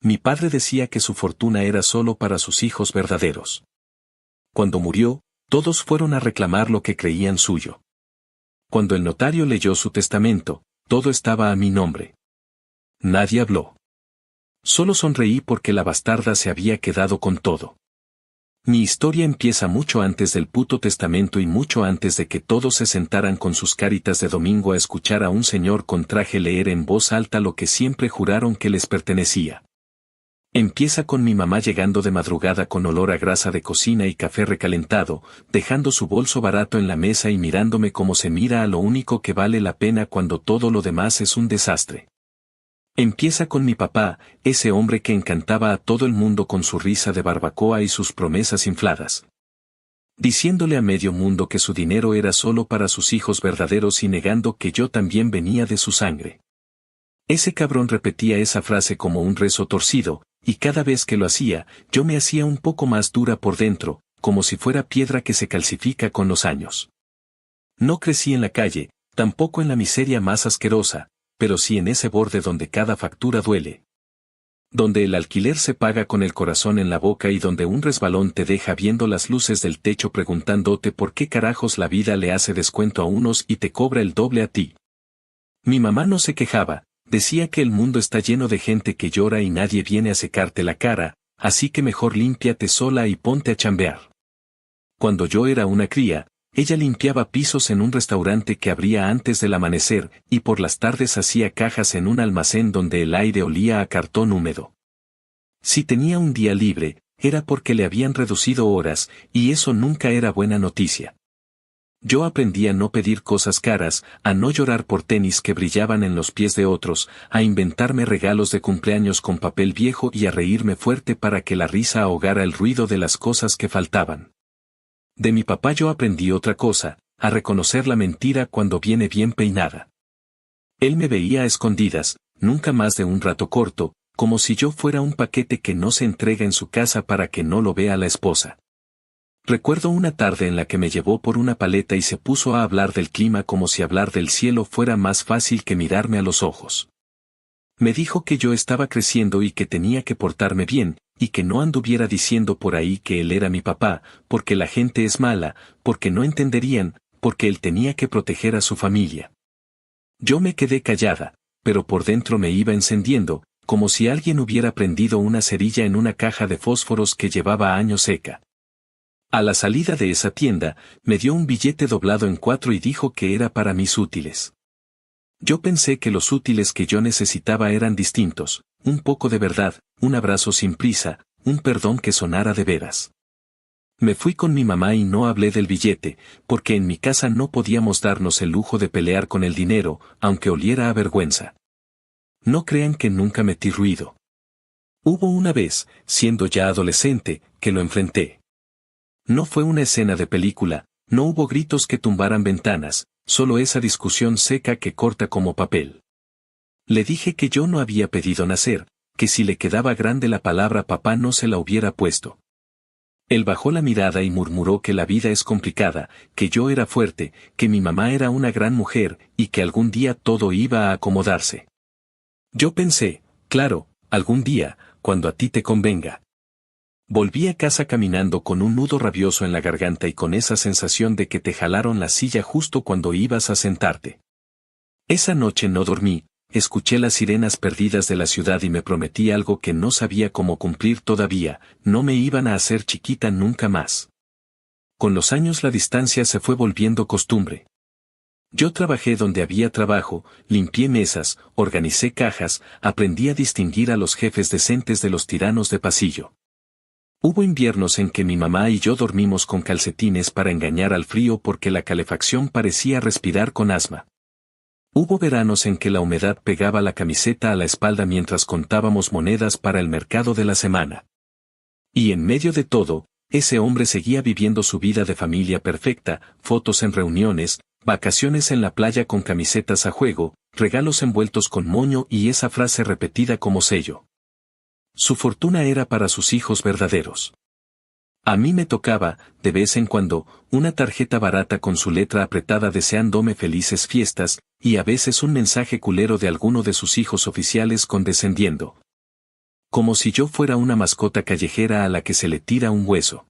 Mi padre decía que su fortuna era solo para sus hijos verdaderos. Cuando murió, todos fueron a reclamar lo que creían suyo. Cuando el notario leyó su testamento, todo estaba a mi nombre. Nadie habló. Solo sonreí porque la bastarda se había quedado con todo. Mi historia empieza mucho antes del puto testamento y mucho antes de que todos se sentaran con sus caritas de domingo a escuchar a un señor con traje leer en voz alta lo que siempre juraron que les pertenecía. Empieza con mi mamá llegando de madrugada con olor a grasa de cocina y café recalentado, dejando su bolso barato en la mesa y mirándome como se mira a lo único que vale la pena cuando todo lo demás es un desastre. Empieza con mi papá, ese hombre que encantaba a todo el mundo con su risa de barbacoa y sus promesas infladas. Diciéndole a medio mundo que su dinero era solo para sus hijos verdaderos y negando que yo también venía de su sangre. Ese cabrón repetía esa frase como un rezo torcido, y cada vez que lo hacía, yo me hacía un poco más dura por dentro, como si fuera piedra que se calcifica con los años. No crecí en la calle, tampoco en la miseria más asquerosa, pero sí en ese borde donde cada factura duele. Donde el alquiler se paga con el corazón en la boca y donde un resbalón te deja viendo las luces del techo preguntándote por qué carajos la vida le hace descuento a unos y te cobra el doble a ti. Mi mamá no se quejaba, decía que el mundo está lleno de gente que llora y nadie viene a secarte la cara, así que mejor límpiate sola y ponte a chambear. Cuando yo era una cría, ella limpiaba pisos en un restaurante que abría antes del amanecer, y por las tardes hacía cajas en un almacén donde el aire olía a cartón húmedo. Si tenía un día libre, era porque le habían reducido horas, y eso nunca era buena noticia. Yo aprendí a no pedir cosas caras, a no llorar por tenis que brillaban en los pies de otros, a inventarme regalos de cumpleaños con papel viejo y a reírme fuerte para que la risa ahogara el ruido de las cosas que faltaban. De mi papá yo aprendí otra cosa, a reconocer la mentira cuando viene bien peinada. Él me veía a escondidas, nunca más de un rato corto, como si yo fuera un paquete que no se entrega en su casa para que no lo vea la esposa. Recuerdo una tarde en la que me llevó por una paleta y se puso a hablar del clima como si hablar del cielo fuera más fácil que mirarme a los ojos. Me dijo que yo estaba creciendo y que tenía que portarme bien, y que no anduviera diciendo por ahí que él era mi papá, porque la gente es mala, porque no entenderían, porque él tenía que proteger a su familia. Yo me quedé callada, pero por dentro me iba encendiendo, como si alguien hubiera prendido una cerilla en una caja de fósforos que llevaba años seca. A la salida de esa tienda, me dio un billete doblado en 4 y dijo que era para mis útiles. Yo pensé que los útiles que yo necesitaba eran distintos, un poco de verdad, un abrazo sin prisa, un perdón que sonara de veras. Me fui con mi mamá y no hablé del billete, porque en mi casa no podíamos darnos el lujo de pelear con el dinero, aunque oliera a vergüenza. No crean que nunca metí ruido. Hubo una vez, siendo ya adolescente, que lo enfrenté. No fue una escena de película, no hubo gritos que tumbaran ventanas, solo esa discusión seca que corta como papel. Le dije que yo no había pedido nacer, que si le quedaba grande la palabra papá no se la hubiera puesto. Él bajó la mirada y murmuró que la vida es complicada, que yo era fuerte, que mi mamá era una gran mujer, y que algún día todo iba a acomodarse. Yo pensé, claro, algún día, cuando a ti te convenga. Volví a casa caminando con un nudo rabioso en la garganta y con esa sensación de que te jalaron la silla justo cuando ibas a sentarte. Esa noche no dormí, escuché las sirenas perdidas de la ciudad y me prometí algo que no sabía cómo cumplir todavía, no me iban a hacer chiquita nunca más. Con los años la distancia se fue volviendo costumbre. Yo trabajé donde había trabajo, limpié mesas, organicé cajas, aprendí a distinguir a los jefes decentes de los tiranos de pasillo. Hubo inviernos en que mi mamá y yo dormimos con calcetines para engañar al frío porque la calefacción parecía respirar con asma. Hubo veranos en que la humedad pegaba la camiseta a la espalda mientras contábamos monedas para el mercado de la semana. Y en medio de todo, ese hombre seguía viviendo su vida de familia perfecta, fotos en reuniones, vacaciones en la playa con camisetas a juego, regalos envueltos con moño y esa frase repetida como sello. Su fortuna era para sus hijos verdaderos. A mí me tocaba, de vez en cuando, una tarjeta barata con su letra apretada deseándome felices fiestas, y a veces un mensaje culero de alguno de sus hijos oficiales condescendiendo. Como si yo fuera una mascota callejera a la que se le tira un hueso.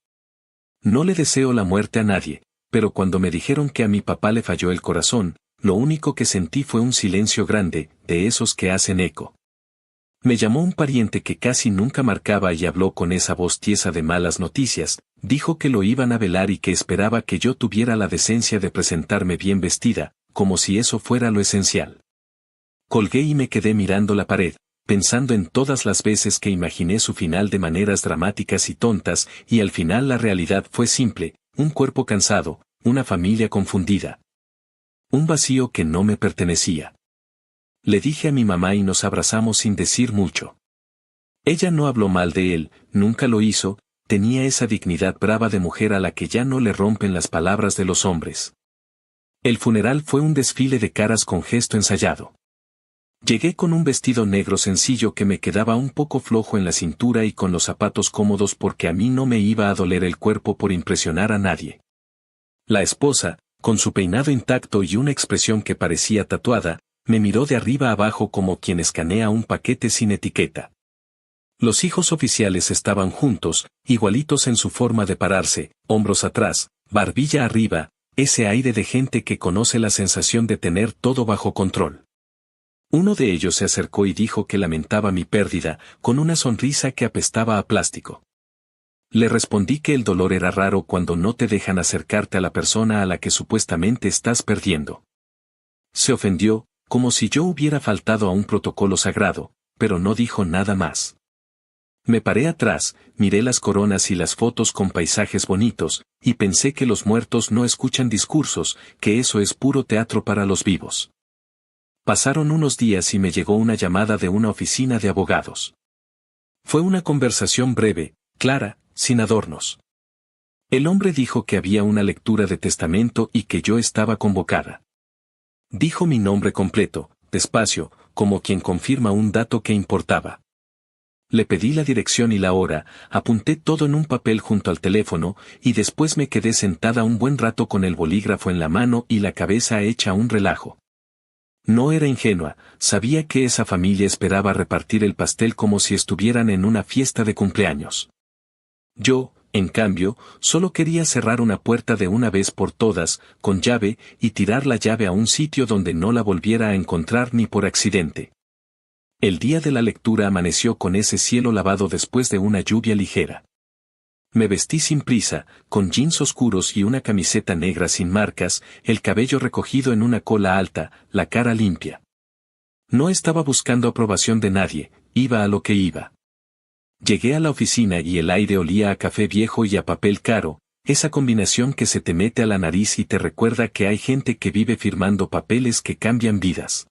No le deseo la muerte a nadie, pero cuando me dijeron que a mi papá le falló el corazón, lo único que sentí fue un silencio grande, de esos que hacen eco. Me llamó un pariente que casi nunca marcaba y habló con esa voz tiesa de malas noticias, dijo que lo iban a velar y que esperaba que yo tuviera la decencia de presentarme bien vestida, como si eso fuera lo esencial. Colgué y me quedé mirando la pared, pensando en todas las veces que imaginé su final de maneras dramáticas y tontas, y al final la realidad fue simple, un cuerpo cansado, una familia confundida. Un vacío que no me pertenecía. Le dije a mi mamá y nos abrazamos sin decir mucho. Ella no habló mal de él, nunca lo hizo, tenía esa dignidad brava de mujer a la que ya no le rompen las palabras de los hombres. El funeral fue un desfile de caras con gesto ensayado. Llegué con un vestido negro sencillo que me quedaba un poco flojo en la cintura y con los zapatos cómodos porque a mí no me iba a doler el cuerpo por impresionar a nadie. La esposa, con su peinado intacto y una expresión que parecía tatuada, me miró de arriba abajo como quien escanea un paquete sin etiqueta. Los hijos oficiales estaban juntos, igualitos en su forma de pararse, hombros atrás, barbilla arriba, ese aire de gente que conoce la sensación de tener todo bajo control. Uno de ellos se acercó y dijo que lamentaba mi pérdida, con una sonrisa que apestaba a plástico. Le respondí que el dolor era raro cuando no te dejan acercarte a la persona a la que supuestamente estás perdiendo. Se ofendió, como si yo hubiera faltado a un protocolo sagrado, pero no dijo nada más. Me paré atrás, miré las coronas y las fotos con paisajes bonitos, y pensé que los muertos no escuchan discursos, que eso es puro teatro para los vivos. Pasaron unos días y me llegó una llamada de una oficina de abogados. Fue una conversación breve, clara, sin adornos. El hombre dijo que había una lectura de testamento y que yo estaba convocada. Dijo mi nombre completo, despacio, como quien confirma un dato que importaba. Le pedí la dirección y la hora, apunté todo en un papel junto al teléfono, y después me quedé sentada un buen rato con el bolígrafo en la mano y la cabeza hecha un relajo. No era ingenua, sabía que esa familia esperaba repartir el pastel como si estuvieran en una fiesta de cumpleaños. Yo, en cambio, solo quería cerrar una puerta de una vez por todas, con llave, y tirar la llave a un sitio donde no la volviera a encontrar ni por accidente. El día de la lectura amaneció con ese cielo lavado después de una lluvia ligera. Me vestí sin prisa, con jeans oscuros y una camiseta negra sin marcas, el cabello recogido en una cola alta, la cara limpia. No estaba buscando aprobación de nadie, iba a lo que iba. Llegué a la oficina y el aire olía a café viejo y a papel caro, esa combinación que se te mete a la nariz y te recuerda que hay gente que vive firmando papeles que cambian vidas.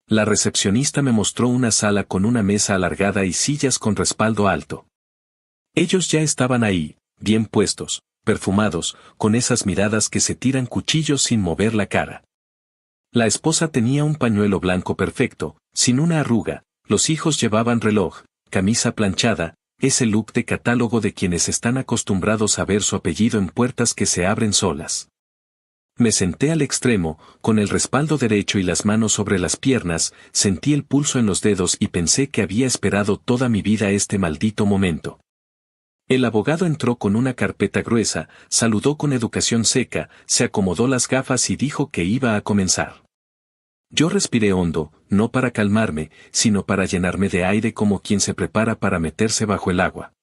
La recepcionista me mostró una sala con una mesa alargada y sillas con respaldo alto. Ellos ya estaban ahí, bien puestos, perfumados, con esas miradas que se tiran cuchillos sin mover la cara. La esposa tenía un pañuelo blanco perfecto, sin una arruga, los hijos llevaban reloj, camisa planchada, ese look de catálogo de quienes están acostumbrados a ver su apellido en puertas que se abren solas. Me senté al extremo, con el respaldo derecho y las manos sobre las piernas, sentí el pulso en los dedos y pensé que había esperado toda mi vida este maldito momento. El abogado entró con una carpeta gruesa, saludó con educación seca, se acomodó las gafas y dijo que iba a comenzar. Yo respiré hondo, no para calmarme, sino para llenarme de aire como quien se prepara para meterse bajo el agua.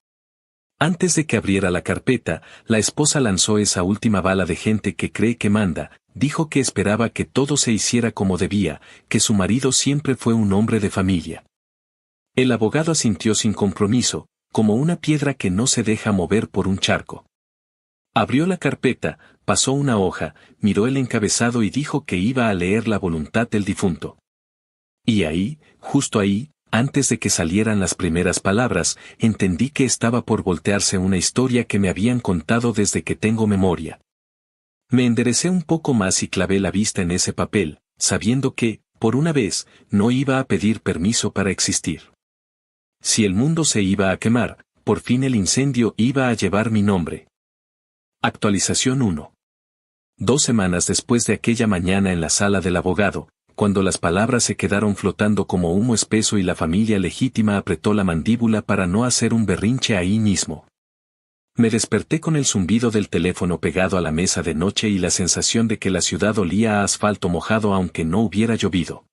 Antes de que abriera la carpeta, la esposa lanzó esa última bala de gente que cree que manda, dijo que esperaba que todo se hiciera como debía, que su marido siempre fue un hombre de familia. El abogado asintió sin compromiso, como una piedra que no se deja mover por un charco. Abrió la carpeta, pasó una hoja, miró el encabezado y dijo que iba a leer la voluntad del difunto. Y ahí, justo ahí, antes de que salieran las primeras palabras, entendí que estaba por voltearse una historia que me habían contado desde que tengo memoria. Me enderecé un poco más y clavé la vista en ese papel, sabiendo que, por una vez, no iba a pedir permiso para existir. Si el mundo se iba a quemar, por fin el incendio iba a llevar mi nombre. Actualización 1. 2 semanas después de aquella mañana en la sala del abogado, cuando las palabras se quedaron flotando como humo espeso y la familia legítima apretó la mandíbula para no hacer un berrinche ahí mismo. Me desperté con el zumbido del teléfono pegado a la mesa de noche y la sensación de que la ciudad olía a asfalto mojado aunque no hubiera llovido.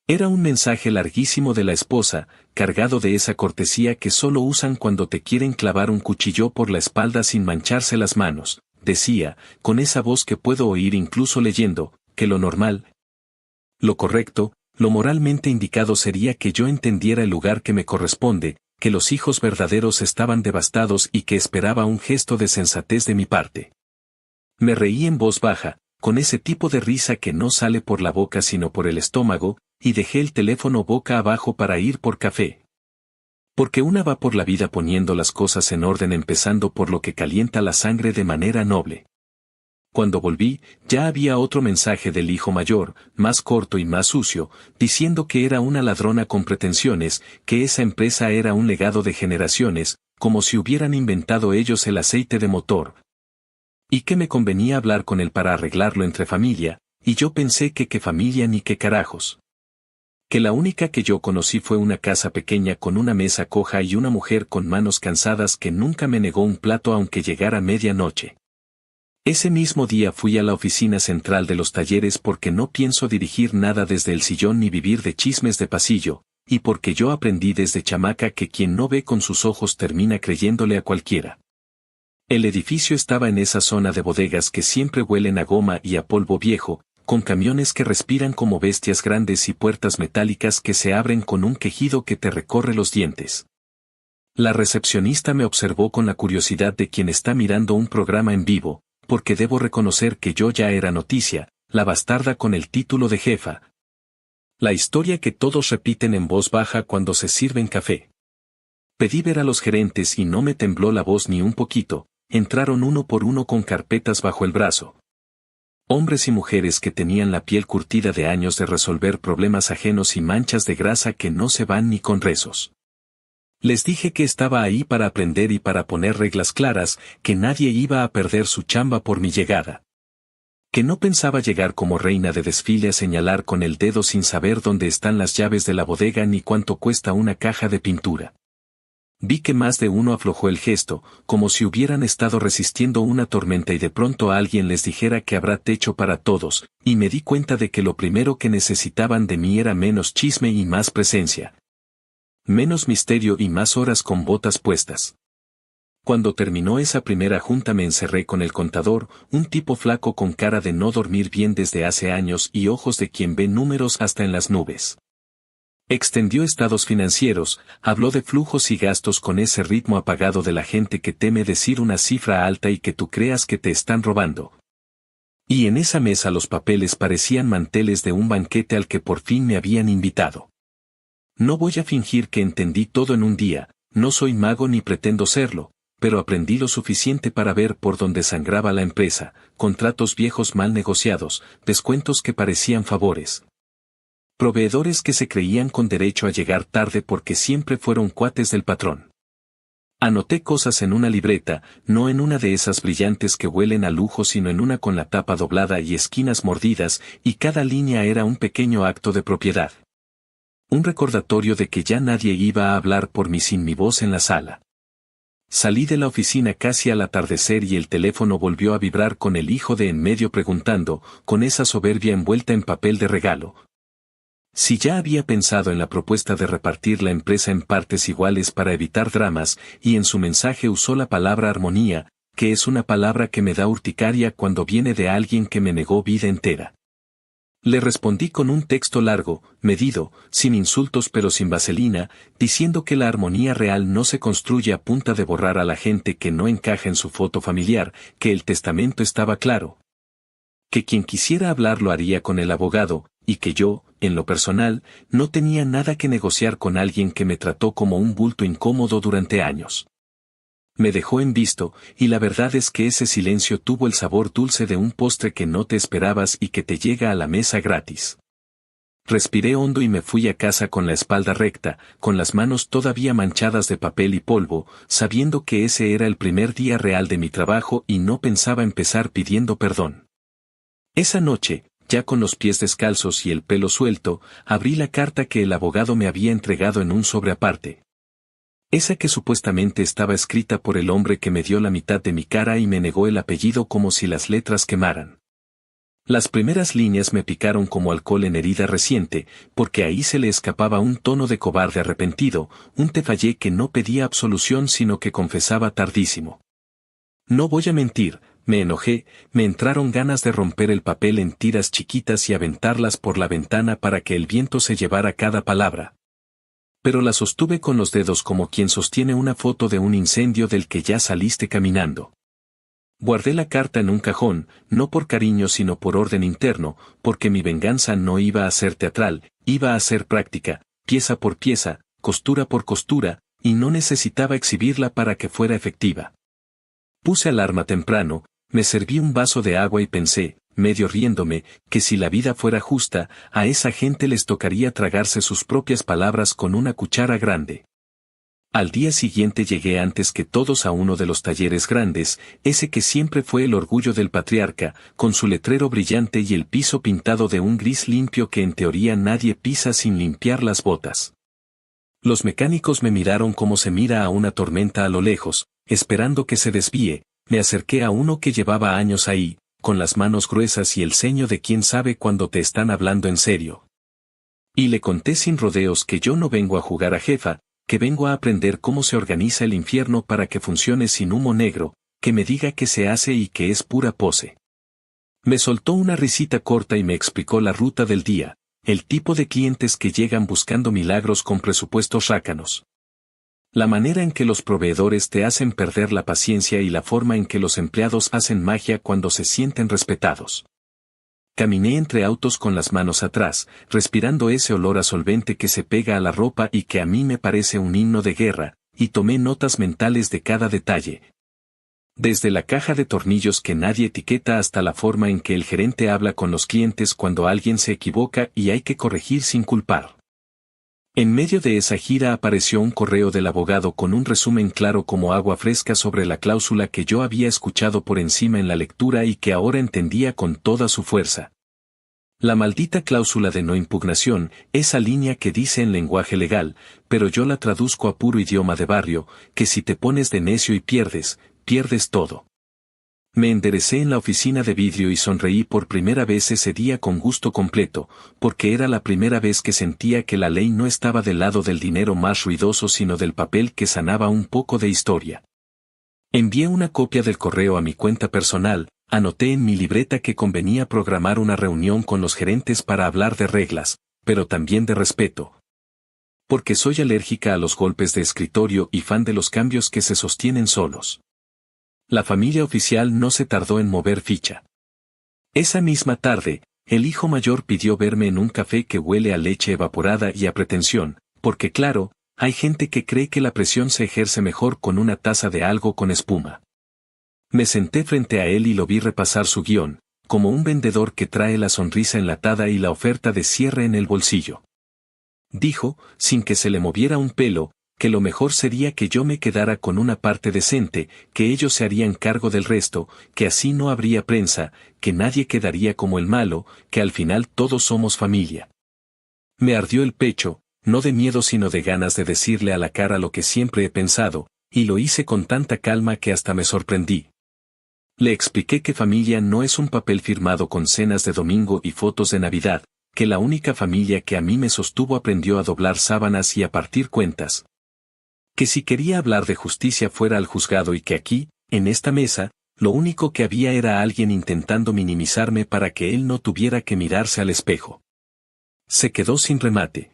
Era un mensaje larguísimo de la esposa, cargado de esa cortesía que solo usan cuando te quieren clavar un cuchillo por la espalda sin mancharse las manos, decía, con esa voz que puedo oír incluso leyendo, que lo normal, lo correcto, lo moralmente indicado sería que yo entendiera el lugar que me corresponde, que los hijos verdaderos estaban devastados y que esperaba un gesto de sensatez de mi parte. Me reí en voz baja, con ese tipo de risa que no sale por la boca sino por el estómago, y dejé el teléfono boca abajo para ir por café. Porque una va por la vida poniendo las cosas en orden empezando por lo que calienta la sangre de manera noble. Cuando volví, ya había otro mensaje del hijo mayor, más corto y más sucio, diciendo que era una ladrona con pretensiones, que esa empresa era un legado de generaciones, como si hubieran inventado ellos el aceite de motor. Y que me convenía hablar con él para arreglarlo entre familia, y yo pensé que qué familia ni qué carajos. Que la única que yo conocí fue una casa pequeña con una mesa coja y una mujer con manos cansadas que nunca me negó un plato aunque llegara medianoche. Ese mismo día fui a la oficina central de los talleres porque no pienso dirigir nada desde el sillón ni vivir de chismes de pasillo, y porque yo aprendí desde chamaca que quien no ve con sus ojos termina creyéndole a cualquiera. El edificio estaba en esa zona de bodegas que siempre huelen a goma y a polvo viejo, con camiones que respiran como bestias grandes y puertas metálicas que se abren con un quejido que te recorre los dientes. La recepcionista me observó con la curiosidad de quien está mirando un programa en vivo, porque debo reconocer que yo ya era noticia, la bastarda con el título de jefa. La historia que todos repiten en voz baja cuando se sirven café. Pedí ver a los gerentes y no me tembló la voz ni un poquito, entraron uno por uno con carpetas bajo el brazo. Hombres y mujeres que tenían la piel curtida de años de resolver problemas ajenos y manchas de grasa que no se van ni con rezos. Les dije que estaba ahí para aprender y para poner reglas claras, que nadie iba a perder su chamba por mi llegada. Que no pensaba llegar como reina de desfile a señalar con el dedo sin saber dónde están las llaves de la bodega ni cuánto cuesta una caja de pintura. Vi que más de uno aflojó el gesto, como si hubieran estado resistiendo una tormenta y de pronto alguien les dijera que habrá techo para todos, y me di cuenta de que lo primero que necesitaban de mí era menos chisme y más presencia. Menos misterio y más horas con botas puestas. Cuando terminó esa primera junta me encerré con el contador, un tipo flaco con cara de no dormir bien desde hace años y ojos de quien ve números hasta en las nubes. Extendió estados financieros, habló de flujos y gastos con ese ritmo apagado de la gente que teme decir una cifra alta y que tú creas que te están robando. Y en esa mesa los papeles parecían manteles de un banquete al que por fin me habían invitado. No voy a fingir que entendí todo en un día, no soy mago ni pretendo serlo, pero aprendí lo suficiente para ver por dónde sangraba la empresa, contratos viejos mal negociados, descuentos que parecían favores. Proveedores que se creían con derecho a llegar tarde porque siempre fueron cuates del patrón. Anoté cosas en una libreta, no en una de esas brillantes que huelen a lujo sino en una con la tapa doblada y esquinas mordidas, y cada línea era un pequeño acto de propiedad. Un recordatorio de que ya nadie iba a hablar por mí sin mi voz en la sala. Salí de la oficina casi al atardecer y el teléfono volvió a vibrar con el hijo de en medio preguntando, con esa soberbia envuelta en papel de regalo. Si ya había pensado en la propuesta de repartir la empresa en partes iguales para evitar dramas, y en su mensaje usó la palabra armonía, que es una palabra que me da urticaria cuando viene de alguien que me negó vida entera. Le respondí con un texto largo, medido, sin insultos pero sin vaselina, diciendo que la armonía real no se construye a punta de borrar a la gente que no encaja en su foto familiar, que el testamento estaba claro. Que quien quisiera hablar lo haría con el abogado, y que yo, en lo personal, no tenía nada que negociar con alguien que me trató como un bulto incómodo durante años. Me dejó en visto, y la verdad es que ese silencio tuvo el sabor dulce de un postre que no te esperabas y que te llega a la mesa gratis. Respiré hondo y me fui a casa con la espalda recta, con las manos todavía manchadas de papel y polvo, sabiendo que ese era el primer día real de mi trabajo y no pensaba empezar pidiendo perdón. Esa noche, ya con los pies descalzos y el pelo suelto, abrí la carta que el abogado me había entregado en un sobre aparte. Esa que supuestamente estaba escrita por el hombre que me dio la mitad de mi cara y me negó el apellido como si las letras quemaran. Las primeras líneas me picaron como alcohol en herida reciente, porque ahí se le escapaba un tono de cobarde arrepentido, un te fallé que no pedía absolución sino que confesaba tardísimo. No voy a mentir, me enojé, me entraron ganas de romper el papel en tiras chiquitas y aventarlas por la ventana para que el viento se llevara cada palabra. Pero la sostuve con los dedos como quien sostiene una foto de un incendio del que ya saliste caminando. Guardé la carta en un cajón, no por cariño sino por orden interno, porque mi venganza no iba a ser teatral, iba a ser práctica, pieza por pieza, costura por costura, y no necesitaba exhibirla para que fuera efectiva. Puse alarma temprano, me serví un vaso de agua y pensé, medio riéndome, que si la vida fuera justa, a esa gente les tocaría tragarse sus propias palabras con una cuchara grande. Al día siguiente llegué antes que todos a uno de los talleres grandes, ese que siempre fue el orgullo del patriarca, con su letrero brillante y el piso pintado de un gris limpio que en teoría nadie pisa sin limpiar las botas. Los mecánicos me miraron como se mira a una tormenta a lo lejos, esperando que se desvíe. Me acerqué a uno que llevaba años ahí, con las manos gruesas y el ceño de quien sabe cuando te están hablando en serio. Y le conté sin rodeos que yo no vengo a jugar a jefa, que vengo a aprender cómo se organiza el infierno para que funcione sin humo negro, que me diga qué se hace y que es pura pose. Me soltó una risita corta y me explicó la ruta del día, el tipo de clientes que llegan buscando milagros con presupuestos rácanos. La manera en que los proveedores te hacen perder la paciencia y la forma en que los empleados hacen magia cuando se sienten respetados. Caminé entre autos con las manos atrás, respirando ese olor a solvente que se pega a la ropa y que a mí me parece un himno de guerra, y tomé notas mentales de cada detalle. Desde la caja de tornillos que nadie etiqueta hasta la forma en que el gerente habla con los clientes cuando alguien se equivoca y hay que corregir sin culpar. En medio de esa gira apareció un correo del abogado con un resumen claro como agua fresca sobre la cláusula que yo había escuchado por encima en la lectura y que ahora entendía con toda su fuerza. La maldita cláusula de no impugnación, esa línea que dice en lenguaje legal, pero yo la traduzco a puro idioma de barrio, que si te pones de necio y pierdes, pierdes todo. Me enderecé en la oficina de vidrio y sonreí por primera vez ese día con gusto completo, porque era la primera vez que sentía que la ley no estaba del lado del dinero más ruidoso sino del papel que sanaba un poco de historia. Envié una copia del correo a mi cuenta personal, anoté en mi libreta que convenía programar una reunión con los gerentes para hablar de reglas, pero también de respeto. Porque soy alérgica a los golpes de escritorio y fan de los cambios que se sostienen solos. La familia oficial no se tardó en mover ficha. Esa misma tarde, el hijo mayor pidió verme en un café que huele a leche evaporada y a pretensión, porque claro, hay gente que cree que la presión se ejerce mejor con una taza de algo con espuma. Me senté frente a él y lo vi repasar su guión, como un vendedor que trae la sonrisa enlatada y la oferta de cierre en el bolsillo. Dijo, sin que se le moviera un pelo, que lo mejor sería que yo me quedara con una parte decente, que ellos se harían cargo del resto, que así no habría prensa, que nadie quedaría como el malo, que al final todos somos familia. Me ardió el pecho, no de miedo sino de ganas de decirle a la cara lo que siempre he pensado, y lo hice con tanta calma que hasta me sorprendí. Le expliqué que familia no es un papel firmado con cenas de domingo y fotos de Navidad, que la única familia que a mí me sostuvo aprendió a doblar sábanas y a partir cuentas. Que si quería hablar de justicia fuera al juzgado y que aquí, en esta mesa, lo único que había era alguien intentando minimizarme para que él no tuviera que mirarse al espejo. Se quedó sin remate.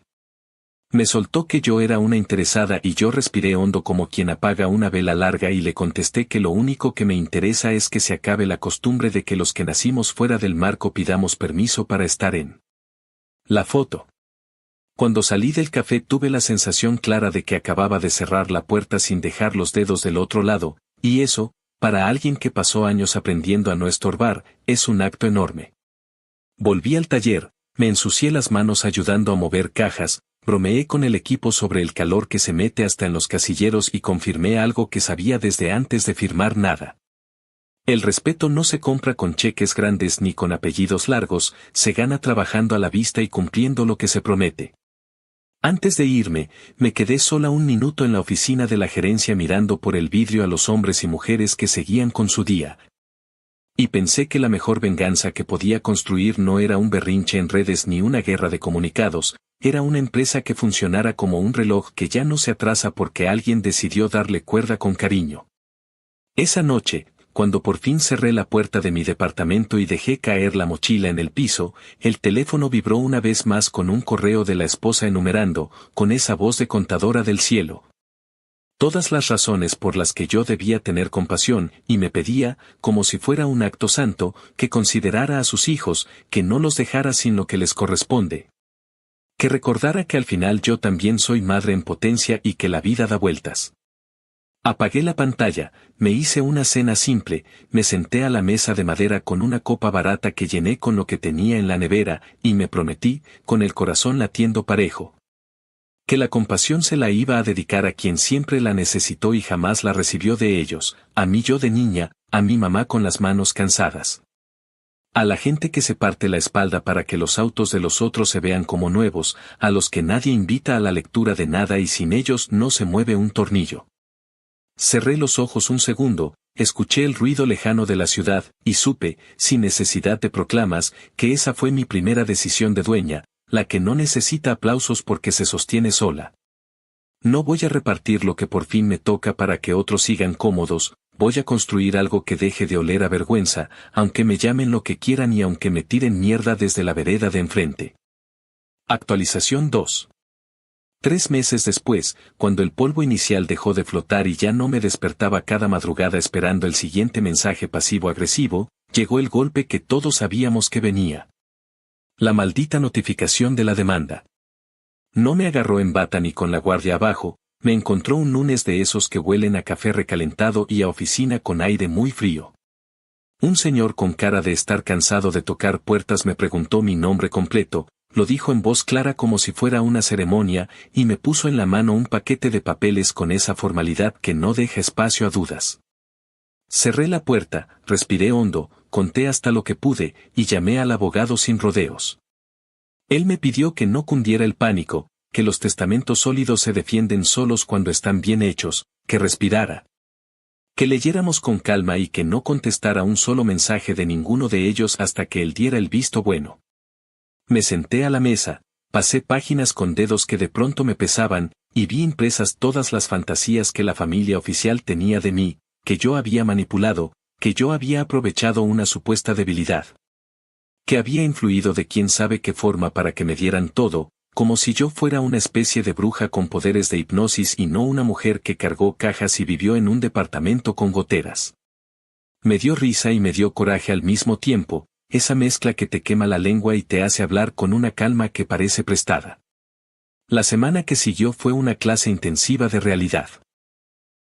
Me soltó que yo era una interesada y yo respiré hondo como quien apaga una vela larga y le contesté que lo único que me interesa es que se acabe la costumbre de que los que nacimos fuera del marco pidamos permiso para estar en la foto. Cuando salí del café tuve la sensación clara de que acababa de cerrar la puerta sin dejar los dedos del otro lado, y eso, para alguien que pasó años aprendiendo a no estorbar, es un acto enorme. Volví al taller, me ensucié las manos ayudando a mover cajas, bromeé con el equipo sobre el calor que se mete hasta en los casilleros y confirmé algo que sabía desde antes de firmar nada. El respeto no se compra con cheques grandes ni con apellidos largos, se gana trabajando a la vista y cumpliendo lo que se promete. Antes de irme, me quedé sola un minuto en la oficina de la gerencia mirando por el vidrio a los hombres y mujeres que seguían con su día. Y pensé que la mejor venganza que podía construir no era un berrinche en redes ni una guerra de comunicados, era una empresa que funcionara como un reloj que ya no se atrasa porque alguien decidió darle cuerda con cariño. Esa noche, cuando por fin cerré la puerta de mi departamento y dejé caer la mochila en el piso, el teléfono vibró una vez más con un correo de la esposa enumerando, con esa voz de contadora del cielo, todas las razones por las que yo debía tener compasión, y me pedía, como si fuera un acto santo, que considerara a sus hijos, que no los dejara sin lo que les corresponde. Que recordara que al final yo también soy madre en potencia y que la vida da vueltas. Apagué la pantalla, me hice una cena simple, me senté a la mesa de madera con una copa barata que llené con lo que tenía en la nevera, y me prometí, con el corazón latiendo parejo, que la compasión se la iba a dedicar a quien siempre la necesitó y jamás la recibió de ellos, a mí yo de niña, a mi mamá con las manos cansadas. A la gente que se parte la espalda para que los autos de los otros se vean como nuevos, a los que nadie invita a la lectura de nada y sin ellos no se mueve un tornillo. Cerré los ojos un segundo, escuché el ruido lejano de la ciudad, y supe, sin necesidad de proclamas, que esa fue mi primera decisión de dueña, la que no necesita aplausos porque se sostiene sola. No voy a repartir lo que por fin me toca para que otros sigan cómodos, voy a construir algo que deje de oler a vergüenza, aunque me llamen lo que quieran y aunque me tiren mierda desde la vereda de enfrente. Actualización 2. 3 meses después, cuando el polvo inicial dejó de flotar y ya no me despertaba cada madrugada esperando el siguiente mensaje pasivo-agresivo, llegó el golpe que todos sabíamos que venía. La maldita notificación de la demanda. No me agarró en bata ni con la guardia abajo, me encontró un lunes de esos que huelen a café recalentado y a oficina con aire muy frío. Un señor con cara de estar cansado de tocar puertas me preguntó mi nombre completo, lo dijo en voz clara como si fuera una ceremonia, y me puso en la mano un paquete de papeles con esa formalidad que no deja espacio a dudas. Cerré la puerta, respiré hondo, conté hasta lo que pude, y llamé al abogado sin rodeos. Él me pidió que no cundiera el pánico, que los testamentos sólidos se defienden solos cuando están bien hechos, que respirara. Que leyéramos con calma y que no contestara un solo mensaje de ninguno de ellos hasta que él diera el visto bueno. Me senté a la mesa, pasé páginas con dedos que de pronto me pesaban, y vi impresas todas las fantasías que la familia oficial tenía de mí, que yo había manipulado, que yo había aprovechado una supuesta debilidad. Que había influido de quién sabe qué forma para que me dieran todo, como si yo fuera una especie de bruja con poderes de hipnosis y no una mujer que cargó cajas y vivió en un departamento con goteras. Me dio risa y me dio coraje al mismo tiempo, esa mezcla que te quema la lengua y te hace hablar con una calma que parece prestada. La semana que siguió fue una clase intensiva de realidad.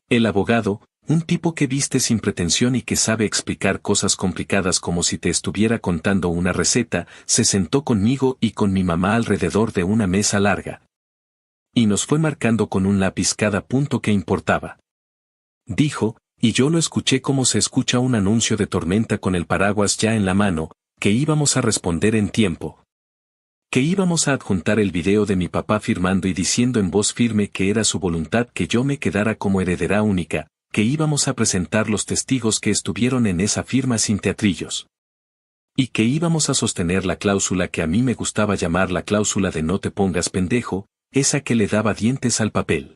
El abogado, un tipo que viste sin pretensión y que sabe explicar cosas complicadas como si te estuviera contando una receta, se sentó conmigo y con mi mamá alrededor de una mesa larga. Y nos fue marcando con un lápiz cada punto que importaba. Dijo, y yo lo escuché como se escucha un anuncio de tormenta con el paraguas ya en la mano, que íbamos a responder en tiempo. Que íbamos a adjuntar el video de mi papá firmando y diciendo en voz firme que era su voluntad que yo me quedara como heredera única, que íbamos a presentar los testigos que estuvieron en esa firma sin teatrillos. Y que íbamos a sostener la cláusula que a mí me gustaba llamar la cláusula de no te pongas pendejo, esa que le daba dientes al papel.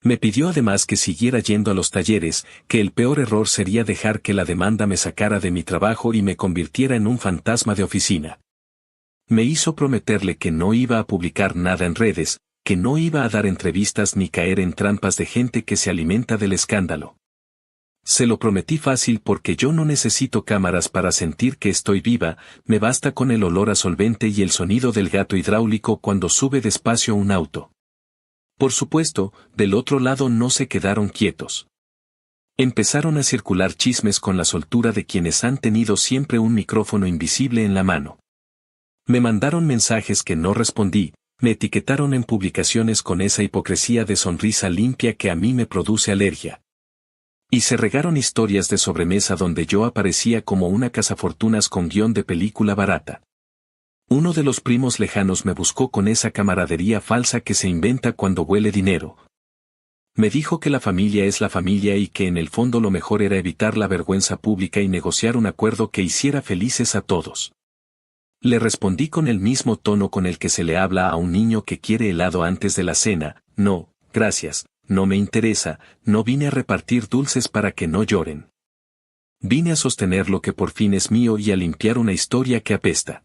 Me pidió además que siguiera yendo a los talleres, que el peor error sería dejar que la demanda me sacara de mi trabajo y me convirtiera en un fantasma de oficina. Me hizo prometerle que no iba a publicar nada en redes, que no iba a dar entrevistas ni caer en trampas de gente que se alimenta del escándalo. Se lo prometí fácil porque yo no necesito cámaras para sentir que estoy viva, me basta con el olor a solvente y el sonido del gato hidráulico cuando sube despacio un auto. Por supuesto, del otro lado no se quedaron quietos. Empezaron a circular chismes con la soltura de quienes han tenido siempre un micrófono invisible en la mano. Me mandaron mensajes que no respondí, me etiquetaron en publicaciones con esa hipocresía de sonrisa limpia que a mí me produce alergia. Y se regaron historias de sobremesa donde yo aparecía como una cazafortunas con guión de película barata. Uno de los primos lejanos me buscó con esa camaradería falsa que se inventa cuando huele dinero. Me dijo que la familia es la familia y que en el fondo lo mejor era evitar la vergüenza pública y negociar un acuerdo que hiciera felices a todos. Le respondí con el mismo tono con el que se le habla a un niño que quiere helado antes de la cena: no, gracias, no me interesa, no vine a repartir dulces para que no lloren. Vine a sostener lo que por fin es mío y a limpiar una historia que apesta.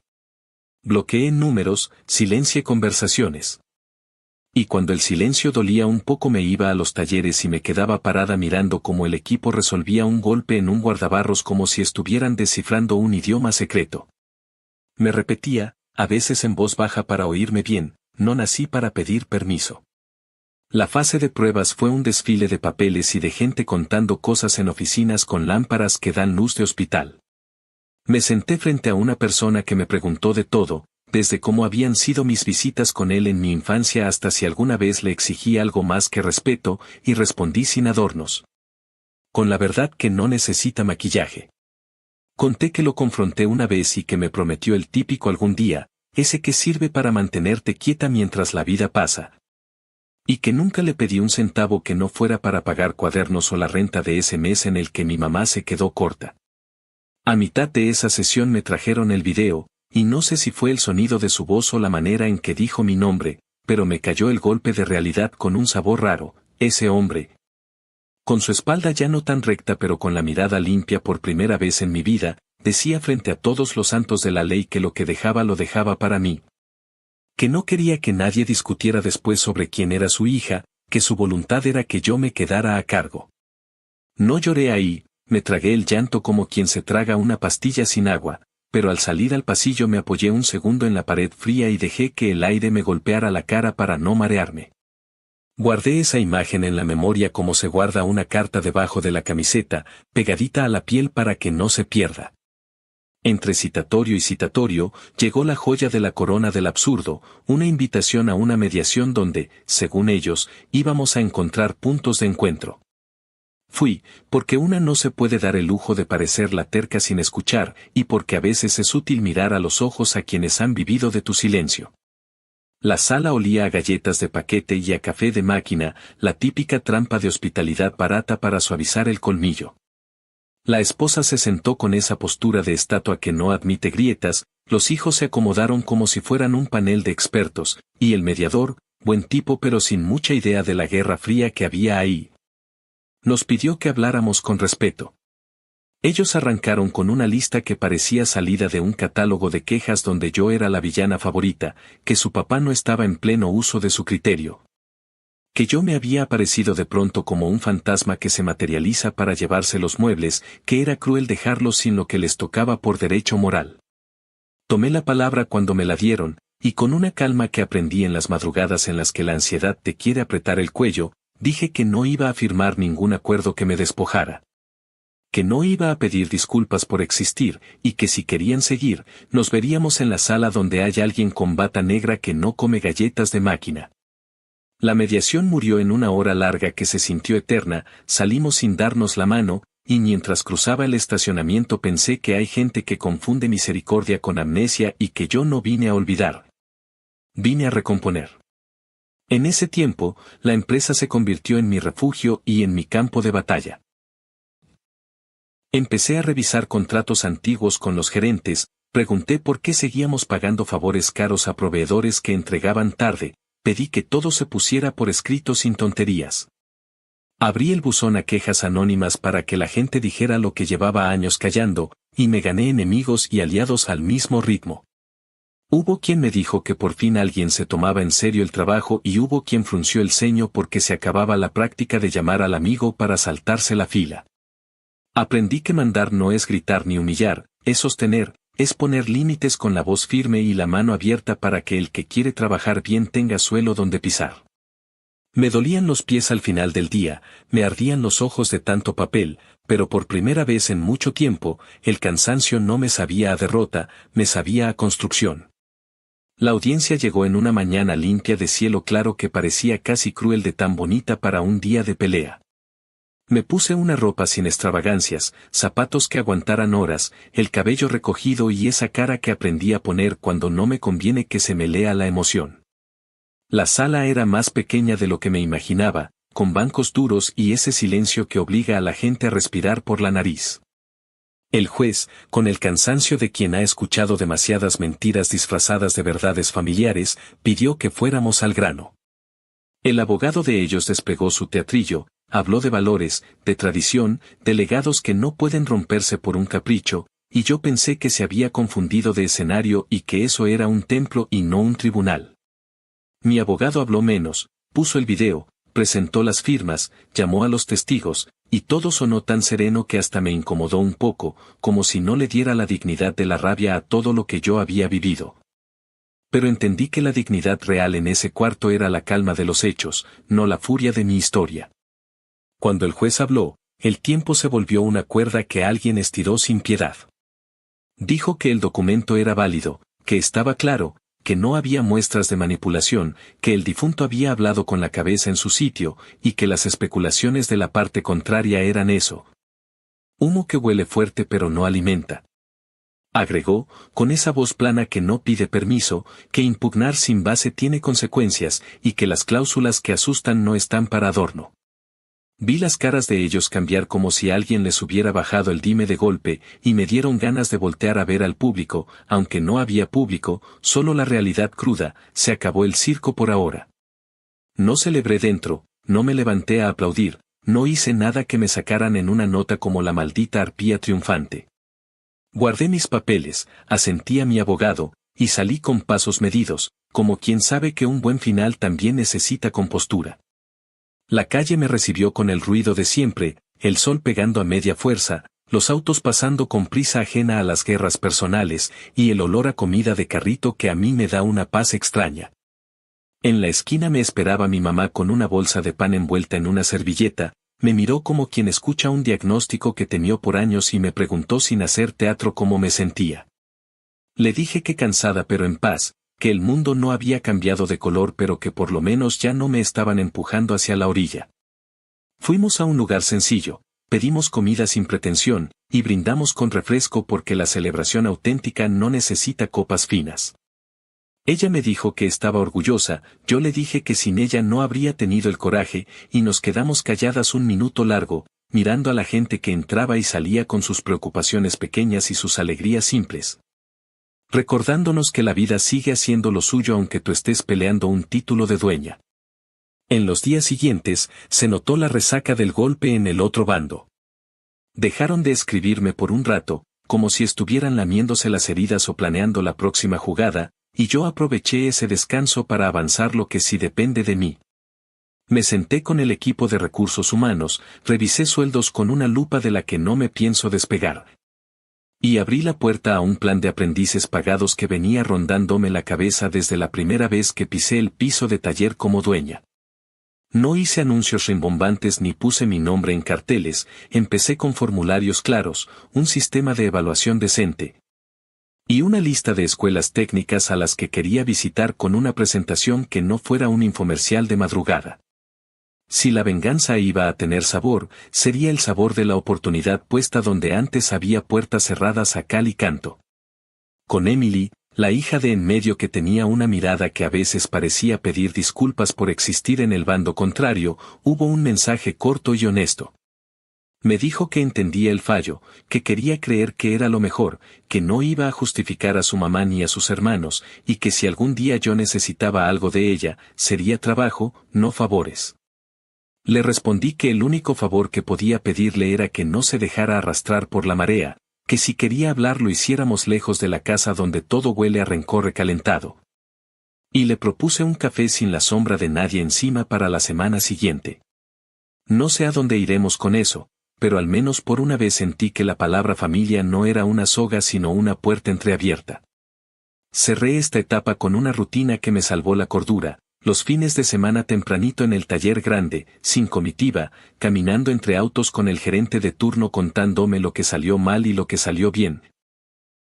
Bloqueé números, silencié conversaciones. Y cuando el silencio dolía un poco me iba a los talleres y me quedaba parada mirando cómo el equipo resolvía un golpe en un guardabarros como si estuvieran descifrando un idioma secreto. Me repetía, a veces en voz baja para oírme bien: no nací para pedir permiso. La fase de pruebas fue un desfile de papeles y de gente contando cosas en oficinas con lámparas que dan luz de hospital. Me senté frente a una persona que me preguntó de todo, desde cómo habían sido mis visitas con él en mi infancia hasta si alguna vez le exigí algo más que respeto, y respondí sin adornos. Con la verdad que no necesita maquillaje. Conté que lo confronté una vez y que me prometió el típico algún día, ese que sirve para mantenerte quieta mientras la vida pasa. Y que nunca le pedí un centavo que no fuera para pagar cuadernos o la renta de ese mes en el que mi mamá se quedó corta. A mitad de esa sesión me trajeron el video, y no sé si fue el sonido de su voz o la manera en que dijo mi nombre, pero me cayó el golpe de realidad con un sabor raro: ese hombre, con su espalda ya no tan recta pero con la mirada limpia por primera vez en mi vida, decía frente a todos los santos de la ley que lo que dejaba lo dejaba para mí. Que no quería que nadie discutiera después sobre quién era su hija, que su voluntad era que yo me quedara a cargo. No lloré ahí. Me tragué el llanto como quien se traga una pastilla sin agua, pero al salir al pasillo me apoyé un segundo en la pared fría y dejé que el aire me golpeara la cara para no marearme. Guardé esa imagen en la memoria como se guarda una carta debajo de la camiseta, pegadita a la piel para que no se pierda. Entre citatorio y citatorio, llegó la joya de la corona del absurdo, una invitación a una mediación donde, según ellos, íbamos a encontrar puntos de encuentro. Fui, porque una no se puede dar el lujo de parecer la terca sin escuchar, y porque a veces es útil mirar a los ojos a quienes han vivido de tu silencio. La sala olía a galletas de paquete y a café de máquina, la típica trampa de hospitalidad barata para suavizar el colmillo. La esposa se sentó con esa postura de estatua que no admite grietas, los hijos se acomodaron como si fueran un panel de expertos, y el mediador, buen tipo pero sin mucha idea de la guerra fría que había ahí, nos pidió que habláramos con respeto. Ellos arrancaron con una lista que parecía salida de un catálogo de quejas donde yo era la villana favorita, que su papá no estaba en pleno uso de su criterio. Que yo me había aparecido de pronto como un fantasma que se materializa para llevarse los muebles, que era cruel dejarlos sin lo que les tocaba por derecho moral. Tomé la palabra cuando me la dieron, y con una calma que aprendí en las madrugadas en las que la ansiedad te quiere apretar el cuello, dije que no iba a firmar ningún acuerdo que me despojara. Que no iba a pedir disculpas por existir, y que si querían seguir, nos veríamos en la sala donde hay alguien con bata negra que no come galletas de máquina. La mediación murió en una hora larga que se sintió eterna, salimos sin darnos la mano, y mientras cruzaba el estacionamiento pensé que hay gente que confunde misericordia con amnesia y que yo no vine a olvidar. Vine a recomponer. En ese tiempo, la empresa se convirtió en mi refugio y en mi campo de batalla. Empecé a revisar contratos antiguos con los gerentes, pregunté por qué seguíamos pagando favores caros a proveedores que entregaban tarde, pedí que todo se pusiera por escrito sin tonterías. Abrí el buzón a quejas anónimas para que la gente dijera lo que llevaba años callando, y me gané enemigos y aliados al mismo ritmo. Hubo quien me dijo que por fin alguien se tomaba en serio el trabajo y hubo quien frunció el ceño porque se acababa la práctica de llamar al amigo para saltarse la fila. Aprendí que mandar no es gritar ni humillar, es sostener, es poner límites con la voz firme y la mano abierta para que el que quiere trabajar bien tenga suelo donde pisar. Me dolían los pies al final del día, me ardían los ojos de tanto papel, pero por primera vez en mucho tiempo, el cansancio no me sabía a derrota, me sabía a construcción. La audiencia llegó en una mañana limpia de cielo claro que parecía casi cruel de tan bonita para un día de pelea. Me puse una ropa sin extravagancias, zapatos que aguantaran horas, el cabello recogido y esa cara que aprendí a poner cuando no me conviene que se me lea la emoción. La sala era más pequeña de lo que me imaginaba, con bancos duros y ese silencio que obliga a la gente a respirar por la nariz. El juez, con el cansancio de quien ha escuchado demasiadas mentiras disfrazadas de verdades familiares, pidió que fuéramos al grano. El abogado de ellos desplegó su teatrillo, habló de valores, de tradición, de legados que no pueden romperse por un capricho, y yo pensé que se había confundido de escenario y que eso era un templo y no un tribunal. Mi abogado habló menos, puso el video, presentó las firmas, llamó a los testigos, y todo sonó tan sereno que hasta me incomodó un poco, como si no le diera la dignidad de la rabia a todo lo que yo había vivido. Pero entendí que la dignidad real en ese cuarto era la calma de los hechos, no la furia de mi historia. Cuando el juez habló, el tiempo se volvió una cuerda que alguien estiró sin piedad. Dijo que el documento era válido, que estaba claro, que no había muestras de manipulación, que el difunto había hablado con la cabeza en su sitio, y que las especulaciones de la parte contraria eran eso. Humo que huele fuerte pero no alimenta. Agregó, con esa voz plana que no pide permiso, que impugnar sin base tiene consecuencias, y que las cláusulas que asustan no están para adorno. Vi las caras de ellos cambiar como si alguien les hubiera bajado el dime de golpe, y me dieron ganas de voltear a ver al público, aunque no había público, solo la realidad cruda, se acabó el circo por ahora. No celebré dentro, no me levanté a aplaudir, no hice nada que me sacaran en una nota como la maldita arpía triunfante. Guardé mis papeles, asentí a mi abogado, y salí con pasos medidos, como quien sabe que un buen final también necesita compostura. La calle me recibió con el ruido de siempre, el sol pegando a media fuerza, los autos pasando con prisa ajena a las guerras personales, y el olor a comida de carrito que a mí me da una paz extraña. En la esquina me esperaba mi mamá con una bolsa de pan envuelta en una servilleta, me miró como quien escucha un diagnóstico que temió por años y me preguntó sin hacer teatro cómo me sentía. Le dije que cansada pero en paz, que el mundo no había cambiado de color pero que por lo menos ya no me estaban empujando hacia la orilla. Fuimos a un lugar sencillo, pedimos comida sin pretensión, y brindamos con refresco porque la celebración auténtica no necesita copas finas. Ella me dijo que estaba orgullosa, yo le dije que sin ella no habría tenido el coraje, y nos quedamos calladas un minuto largo, mirando a la gente que entraba y salía con sus preocupaciones pequeñas y sus alegrías simples. Recordándonos que la vida sigue haciendo lo suyo aunque tú estés peleando un título de dueña. En los días siguientes, se notó la resaca del golpe en el otro bando. Dejaron de escribirme por un rato, como si estuvieran lamiéndose las heridas o planeando la próxima jugada, y yo aproveché ese descanso para avanzar lo que sí depende de mí. Me senté con el equipo de recursos humanos, revisé sueldos con una lupa de la que no me pienso despegar. Y abrí la puerta a un plan de aprendices pagados que venía rondándome la cabeza desde la primera vez que pisé el piso de taller como dueña. No hice anuncios rimbombantes ni puse mi nombre en carteles, empecé con formularios claros, un sistema de evaluación decente. Y una lista de escuelas técnicas a las que quería visitar con una presentación que no fuera un infomercial de madrugada. Si la venganza iba a tener sabor, sería el sabor de la oportunidad puesta donde antes había puertas cerradas a cal y canto. Con Emily, la hija de en medio que tenía una mirada que a veces parecía pedir disculpas por existir en el bando contrario, hubo un mensaje corto y honesto. Me dijo que entendía el fallo, que quería creer que era lo mejor, que no iba a justificar a su mamá ni a sus hermanos, y que si algún día yo necesitaba algo de ella, sería trabajo, no favores. Le respondí que el único favor que podía pedirle era que no se dejara arrastrar por la marea, que si quería hablar lo hiciéramos lejos de la casa donde todo huele a rencor recalentado. Y le propuse un café sin la sombra de nadie encima para la semana siguiente. No sé a dónde iremos con eso, pero al menos por una vez sentí que la palabra familia no era una soga sino una puerta entreabierta. Cerré esta etapa con una rutina que me salvó la cordura, los fines de semana tempranito en el taller grande, sin comitiva, caminando entre autos con el gerente de turno contándome lo que salió mal y lo que salió bien.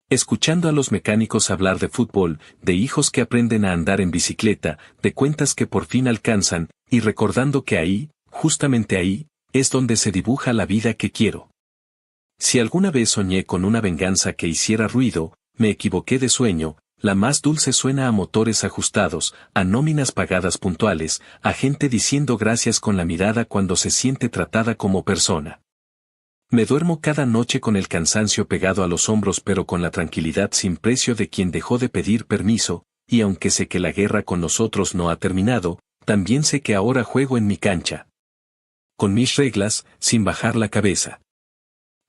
Escuchando a los mecánicos hablar de fútbol, de hijos que aprenden a andar en bicicleta, de cuentas que por fin alcanzan, y recordando que ahí, justamente ahí, es donde se dibuja la vida que quiero. Si alguna vez soñé con una venganza que hiciera ruido, me equivoqué de sueño. La más dulce suena a motores ajustados, a nóminas pagadas puntuales, a gente diciendo gracias con la mirada cuando se siente tratada como persona. Me duermo cada noche con el cansancio pegado a los hombros pero con la tranquilidad sin precio de quien dejó de pedir permiso, y aunque sé que la guerra con nosotros no ha terminado, también sé que ahora juego en mi cancha. Con mis reglas, sin bajar la cabeza.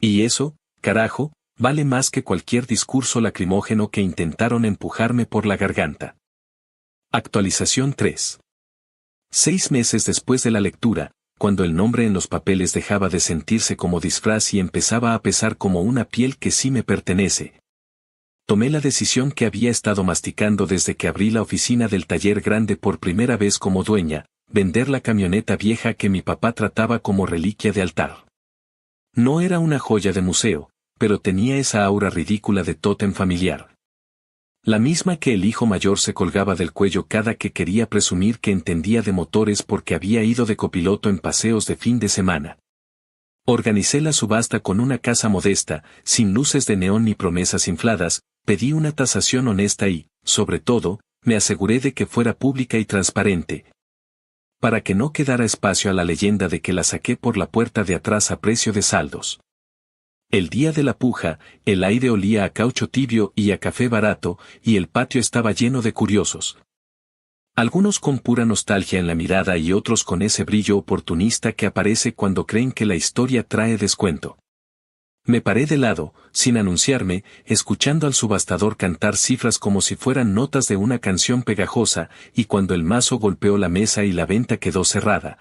Y eso, carajo, vale más que cualquier discurso lacrimógeno que intentaron empujarme por la garganta. Actualización 3. 6 meses después de la lectura, cuando el nombre en los papeles dejaba de sentirse como disfraz y empezaba a pesar como una piel que sí me pertenece. Tomé la decisión que había estado masticando desde que abrí la oficina del taller grande por primera vez como dueña, vender la camioneta vieja que mi papá trataba como reliquia de altar. No era una joya de museo, pero tenía esa aura ridícula de tótem familiar. La misma que el hijo mayor se colgaba del cuello cada que quería presumir que entendía de motores porque había ido de copiloto en paseos de fin de semana. Organicé la subasta con una casa modesta, sin luces de neón ni promesas infladas, pedí una tasación honesta y, sobre todo, me aseguré de que fuera pública y transparente. Para que no quedara espacio a la leyenda de que la saqué por la puerta de atrás a precio de saldos. El día de la puja, el aire olía a caucho tibio y a café barato, y el patio estaba lleno de curiosos. Algunos con pura nostalgia en la mirada y otros con ese brillo oportunista que aparece cuando creen que la historia trae descuento. Me paré de lado, sin anunciarme, escuchando al subastador cantar cifras como si fueran notas de una canción pegajosa, y cuando el mazo golpeó la mesa y la venta quedó cerrada.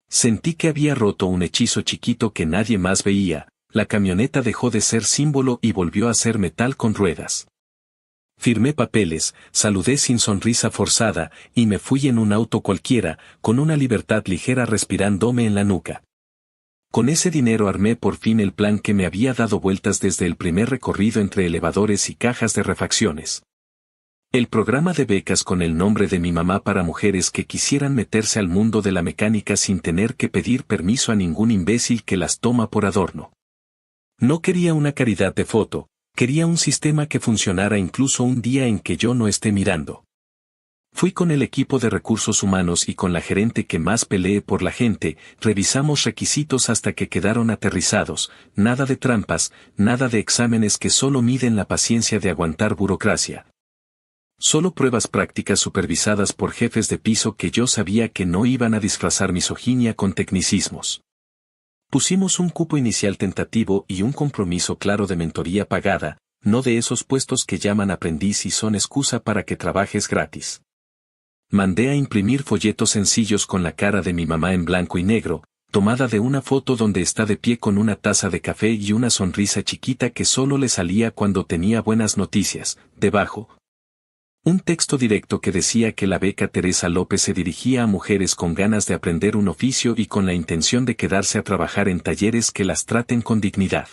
Sentí que había roto un hechizo chiquito que nadie más veía. La camioneta dejó de ser símbolo y volvió a ser metal con ruedas. Firmé papeles, saludé sin sonrisa forzada, y me fui en un auto cualquiera, con una libertad ligera respirándome en la nuca. Con ese dinero armé por fin el plan que me había dado vueltas desde el primer recorrido entre elevadores y cajas de refacciones. El programa de becas con el nombre de mi mamá para mujeres que quisieran meterse al mundo de la mecánica sin tener que pedir permiso a ningún imbécil que las toma por adorno. No quería una caridad de foto, quería un sistema que funcionara incluso un día en que yo no esté mirando. Fui con el equipo de recursos humanos y con la gerente que más pelee por la gente, revisamos requisitos hasta que quedaron aterrizados, nada de trampas, nada de exámenes que solo miden la paciencia de aguantar burocracia. Solo pruebas prácticas supervisadas por jefes de piso que yo sabía que no iban a disfrazar misoginia con tecnicismos. Pusimos un cupo inicial tentativo y un compromiso claro de mentoría pagada, no de esos puestos que llaman aprendiz y son excusa para que trabajes gratis. Mandé a imprimir folletos sencillos con la cara de mi mamá en blanco y negro, tomada de una foto donde está de pie con una taza de café y una sonrisa chiquita que solo le salía cuando tenía buenas noticias, debajo. Un texto directo que decía que la beca Teresa López se dirigía a mujeres con ganas de aprender un oficio y con la intención de quedarse a trabajar en talleres que las traten con dignidad.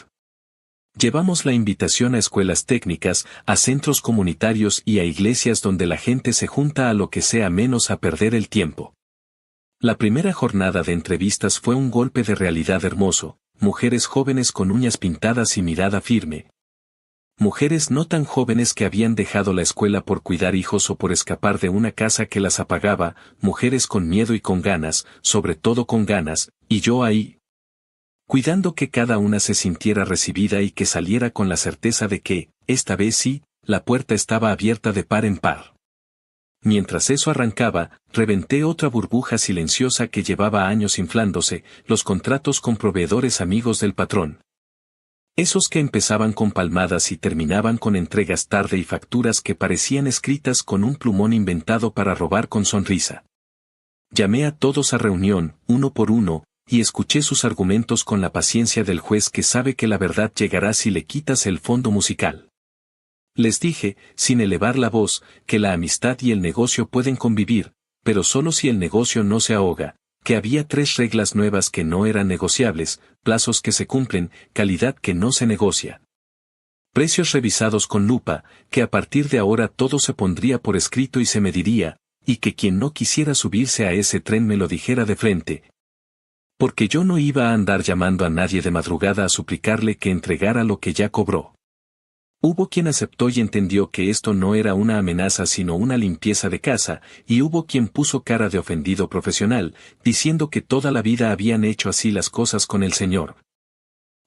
Llevamos la invitación a escuelas técnicas, a centros comunitarios y a iglesias donde la gente se junta a lo que sea menos a perder el tiempo. La primera jornada de entrevistas fue un golpe de realidad hermoso, mujeres jóvenes con uñas pintadas y mirada firme. Mujeres no tan jóvenes que habían dejado la escuela por cuidar hijos o por escapar de una casa que las apagaba, mujeres con miedo y con ganas, sobre todo con ganas, y yo ahí, cuidando que cada una se sintiera recibida y que saliera con la certeza de que, esta vez sí, la puerta estaba abierta de par en par. Mientras eso arrancaba, reventé otra burbuja silenciosa que llevaba años inflándose, los contratos con proveedores amigos del patrón. Esos que empezaban con palmadas y terminaban con entregas tarde y facturas que parecían escritas con un plumón inventado para robar con sonrisa. Llamé a todos a reunión, uno por uno, y escuché sus argumentos con la paciencia del juez que sabe que la verdad llegará si le quitas el fondo musical. Les dije, sin elevar la voz, que la amistad y el negocio pueden convivir, pero solo si el negocio no se ahoga, que había 3 reglas nuevas que no eran negociables, plazos que se cumplen, calidad que no se negocia. Precios revisados con lupa, que a partir de ahora todo se pondría por escrito y se mediría, y que quien no quisiera subirse a ese tren me lo dijera de frente. Porque yo no iba a andar llamando a nadie de madrugada a suplicarle que entregara lo que ya cobró. Hubo quien aceptó y entendió que esto no era una amenaza sino una limpieza de casa, y hubo quien puso cara de ofendido profesional, diciendo que toda la vida habían hecho así las cosas con el Señor.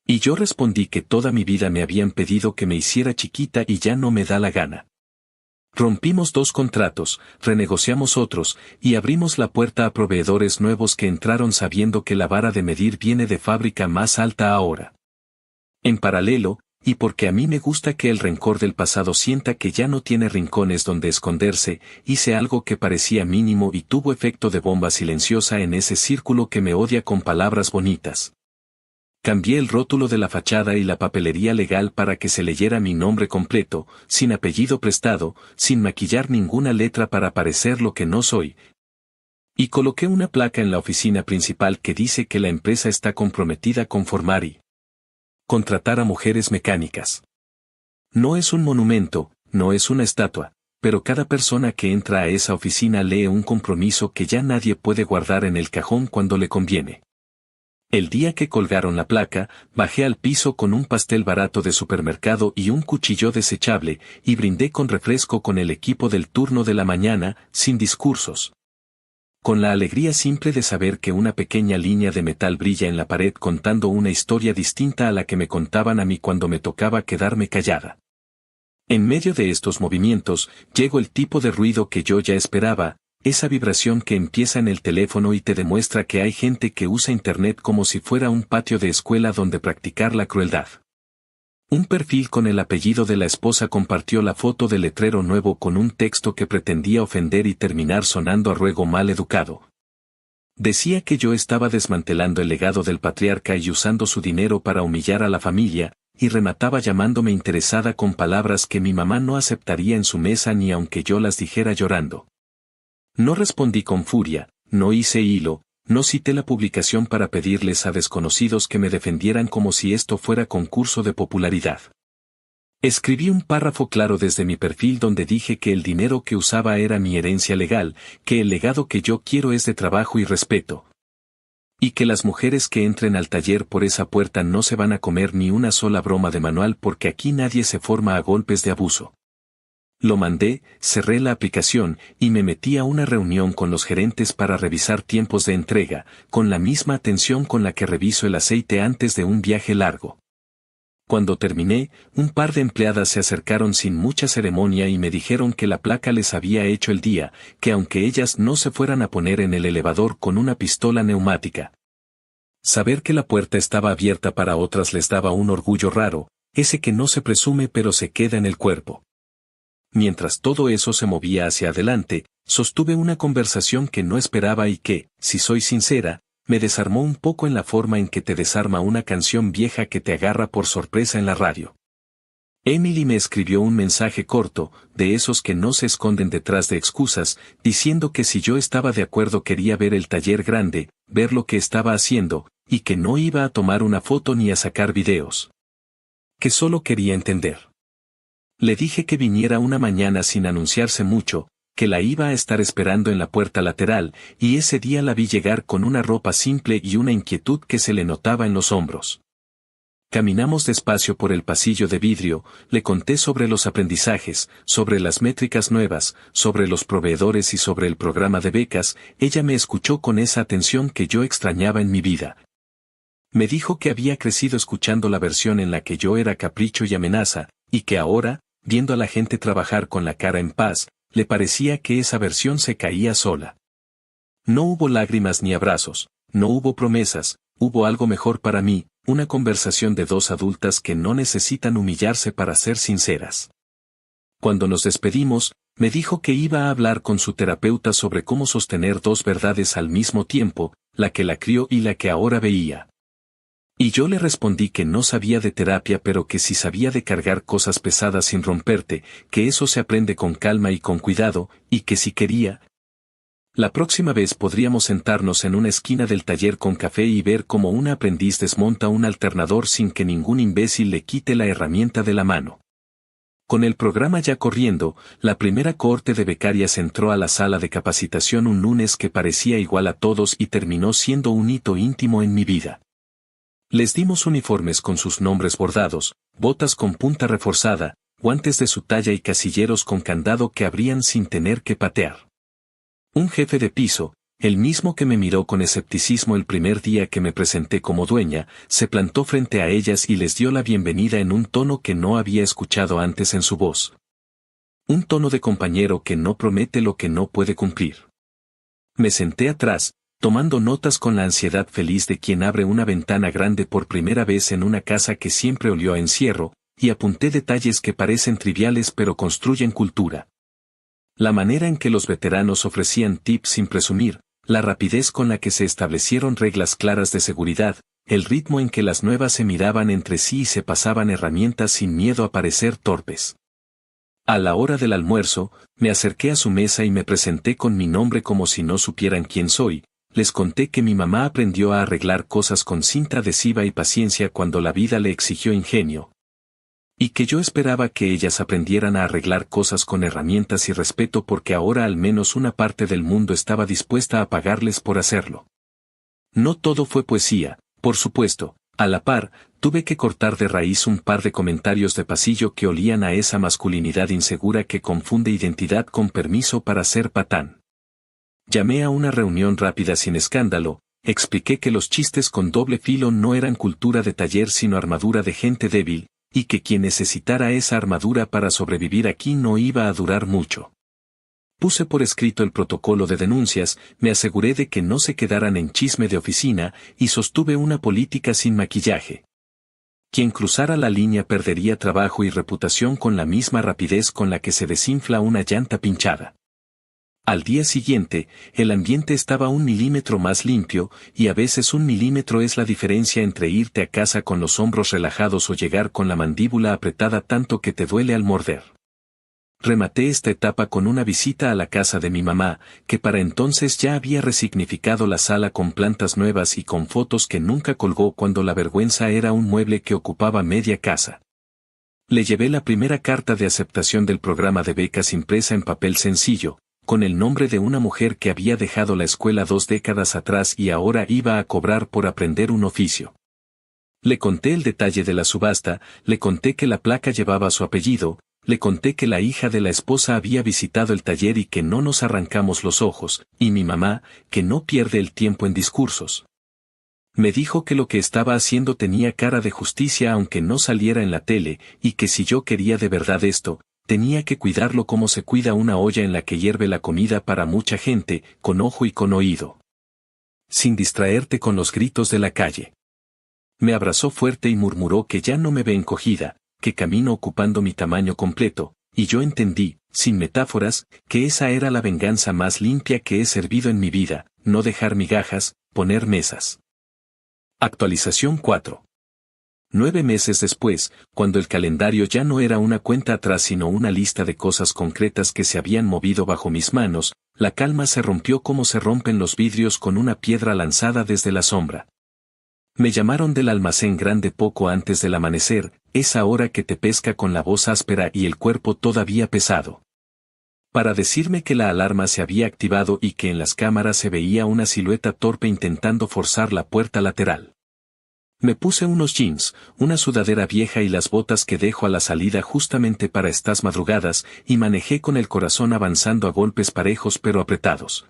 Y yo respondí que toda mi vida me habían pedido que me hiciera chiquita y ya no me da la gana. Rompimos 2 contratos, renegociamos otros, y abrimos la puerta a proveedores nuevos que entraron sabiendo que la vara de medir viene de fábrica más alta ahora. En paralelo, y porque a mí me gusta que el rencor del pasado sienta que ya no tiene rincones donde esconderse, hice algo que parecía mínimo y tuvo efecto de bomba silenciosa en ese círculo que me odia con palabras bonitas. Cambié el rótulo de la fachada y la papelería legal para que se leyera mi nombre completo, sin apellido prestado, sin maquillar ninguna letra para parecer lo que no soy. Y coloqué una placa en la oficina principal que dice que la empresa está comprometida con formar y contratar a mujeres mecánicas. No es un monumento, no es una estatua, pero cada persona que entra a esa oficina lee un compromiso que ya nadie puede guardar en el cajón cuando le conviene. El día que colgaron la placa, bajé al piso con un pastel barato de supermercado y un cuchillo desechable, y brindé con refresco con el equipo del turno de la mañana, sin discursos. Con la alegría simple de saber que una pequeña línea de metal brilla en la pared contando una historia distinta a la que me contaban a mí cuando me tocaba quedarme callada. En medio de estos movimientos, llegó el tipo de ruido que yo ya esperaba, esa vibración que empieza en el teléfono y te demuestra que hay gente que usa Internet como si fuera un patio de escuela donde practicar la crueldad. Un perfil con el apellido de la esposa compartió la foto del letrero nuevo con un texto que pretendía ofender y terminar sonando a ruego mal educado. Decía que yo estaba desmantelando el legado del patriarca y usando su dinero para humillar a la familia, y remataba llamándome interesada con palabras que mi mamá no aceptaría en su mesa ni aunque yo las dijera llorando. No respondí con furia, no hice hilo, no cité la publicación para pedirles a desconocidos que me defendieran como si esto fuera concurso de popularidad. Escribí un párrafo claro desde mi perfil donde dije que el dinero que usaba era mi herencia legal, que el legado que yo quiero es de trabajo y respeto. Y que las mujeres que entren al taller por esa puerta no se van a comer ni una sola broma de manual porque aquí nadie se forma a golpes de abuso. Lo mandé, cerré la aplicación y me metí a una reunión con los gerentes para revisar tiempos de entrega, con la misma atención con la que reviso el aceite antes de un viaje largo. Cuando terminé, un par de empleadas se acercaron sin mucha ceremonia y me dijeron que la placa les había hecho el día, que aunque ellas no se fueran a poner en el elevador con una pistola neumática. Saber que la puerta estaba abierta para otras les daba un orgullo raro, ese que no se presume pero se queda en el cuerpo. Mientras todo eso se movía hacia adelante, sostuve una conversación que no esperaba y que, si soy sincera, me desarmó un poco en la forma en que te desarma una canción vieja que te agarra por sorpresa en la radio. Emily me escribió un mensaje corto, de esos que no se esconden detrás de excusas, diciendo que si yo estaba de acuerdo quería ver el taller grande, ver lo que estaba haciendo, y que no iba a tomar una foto ni a sacar videos. Que solo quería entender. Le dije que viniera una mañana sin anunciarse mucho, que la iba a estar esperando en la puerta lateral, y ese día la vi llegar con una ropa simple y una inquietud que se le notaba en los hombros. Caminamos despacio por el pasillo de vidrio, le conté sobre los aprendizajes, sobre las métricas nuevas, sobre los proveedores y sobre el programa de becas. Ella me escuchó con esa atención que yo extrañaba en mi vida. Me dijo que había crecido escuchando la versión en la que yo era capricho y amenaza, y que ahora, viendo a la gente trabajar con la cara en paz, le parecía que esa versión se caía sola. No hubo lágrimas ni abrazos, no hubo promesas, hubo algo mejor para mí, una conversación de 2 adultas que no necesitan humillarse para ser sinceras. Cuando nos despedimos, me dijo que iba a hablar con su terapeuta sobre cómo sostener 2 verdades al mismo tiempo, la que la crió y la que ahora veía. Y yo le respondí que no sabía de terapia pero que sí sabía de cargar cosas pesadas sin romperte, que eso se aprende con calma y con cuidado, y que si quería, la próxima vez podríamos sentarnos en una esquina del taller con café y ver cómo una aprendiz desmonta un alternador sin que ningún imbécil le quite la herramienta de la mano. Con el programa ya corriendo, la primera cohorte de becarias entró a la sala de capacitación un lunes que parecía igual a todos y terminó siendo un hito íntimo en mi vida. Les dimos uniformes con sus nombres bordados, botas con punta reforzada, guantes de su talla y casilleros con candado que abrían sin tener que patear. Un jefe de piso, el mismo que me miró con escepticismo el primer día que me presenté como dueña, se plantó frente a ellas y les dio la bienvenida en un tono que no había escuchado antes en su voz. Un tono de compañero que no promete lo que no puede cumplir. Me senté atrás, tomando notas con la ansiedad feliz de quien abre una ventana grande por primera vez en una casa que siempre olió a encierro, y apunté detalles que parecen triviales pero construyen cultura. La manera en que los veteranos ofrecían tips sin presumir, la rapidez con la que se establecieron reglas claras de seguridad, el ritmo en que las nuevas se miraban entre sí y se pasaban herramientas sin miedo a parecer torpes. A la hora del almuerzo, me acerqué a su mesa y me presenté con mi nombre como si no supieran quién soy. Les conté que mi mamá aprendió a arreglar cosas con cinta adhesiva y paciencia cuando la vida le exigió ingenio. Y que yo esperaba que ellas aprendieran a arreglar cosas con herramientas y respeto porque ahora al menos una parte del mundo estaba dispuesta a pagarles por hacerlo. No todo fue poesía, por supuesto, a la par, tuve que cortar de raíz un par de comentarios de pasillo que olían a esa masculinidad insegura que confunde identidad con permiso para ser patán. Llamé a una reunión rápida sin escándalo, expliqué que los chistes con doble filo no eran cultura de taller sino armadura de gente débil, y que quien necesitara esa armadura para sobrevivir aquí no iba a durar mucho. Puse por escrito el protocolo de denuncias, me aseguré de que no se quedaran en chisme de oficina, y sostuve una política sin maquillaje. Quien cruzara la línea perdería trabajo y reputación con la misma rapidez con la que se desinfla una llanta pinchada. Al día siguiente, el ambiente estaba 1 milímetro más limpio, y a veces 1 milímetro es la diferencia entre irte a casa con los hombros relajados o llegar con la mandíbula apretada tanto que te duele al morder. Rematé esta etapa con una visita a la casa de mi mamá, que para entonces ya había resignificado la sala con plantas nuevas y con fotos que nunca colgó cuando la vergüenza era un mueble que ocupaba media casa. Le llevé la primera carta de aceptación del programa de becas impresa en papel sencillo, con el nombre de una mujer que había dejado la escuela 2 décadas atrás y ahora iba a cobrar por aprender un oficio. Le conté el detalle de la subasta, le conté que la placa llevaba su apellido, le conté que la hija de la esposa había visitado el taller y que no nos arrancamos los ojos, y mi mamá, que no pierde el tiempo en discursos. Me dijo que lo que estaba haciendo tenía cara de justicia aunque no saliera en la tele, y que si yo quería de verdad esto, tenía que cuidarlo como se cuida una olla en la que hierve la comida para mucha gente, con ojo y con oído. Sin distraerte con los gritos de la calle. Me abrazó fuerte y murmuró que ya no me ve encogida, que camino ocupando mi tamaño completo, y yo entendí, sin metáforas, que esa era la venganza más limpia que he servido en mi vida, no dejar migajas, poner mesas. Actualización 4. 9 meses después, cuando el calendario ya no era una cuenta atrás sino una lista de cosas concretas que se habían movido bajo mis manos, la calma se rompió como se rompen los vidrios con una piedra lanzada desde la sombra. Me llamaron del almacén grande poco antes del amanecer, esa hora que te pesca con la voz áspera y el cuerpo todavía pesado. Para decirme que la alarma se había activado y que en las cámaras se veía una silueta torpe intentando forzar la puerta lateral. Me puse unos jeans, una sudadera vieja y las botas que dejo a la salida justamente para estas madrugadas, y manejé con el corazón avanzando a golpes parejos pero apretados.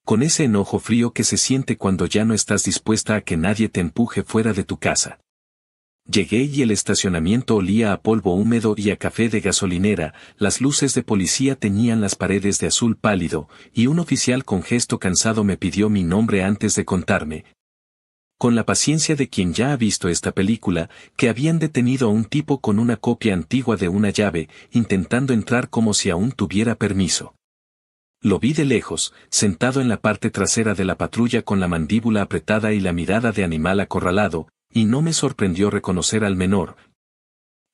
Con ese enojo frío que se siente cuando ya no estás dispuesta a que nadie te empuje fuera de tu casa. Llegué y el estacionamiento olía a polvo húmedo y a café de gasolinera, las luces de policía teñían las paredes de azul pálido, y un oficial con gesto cansado me pidió mi nombre antes de contarme, con la paciencia de quien ya ha visto esta película, que habían detenido a un tipo con una copia antigua de una llave, intentando entrar como si aún tuviera permiso. Lo vi de lejos, sentado en la parte trasera de la patrulla con la mandíbula apretada y la mirada de animal acorralado, y no me sorprendió reconocer al menor,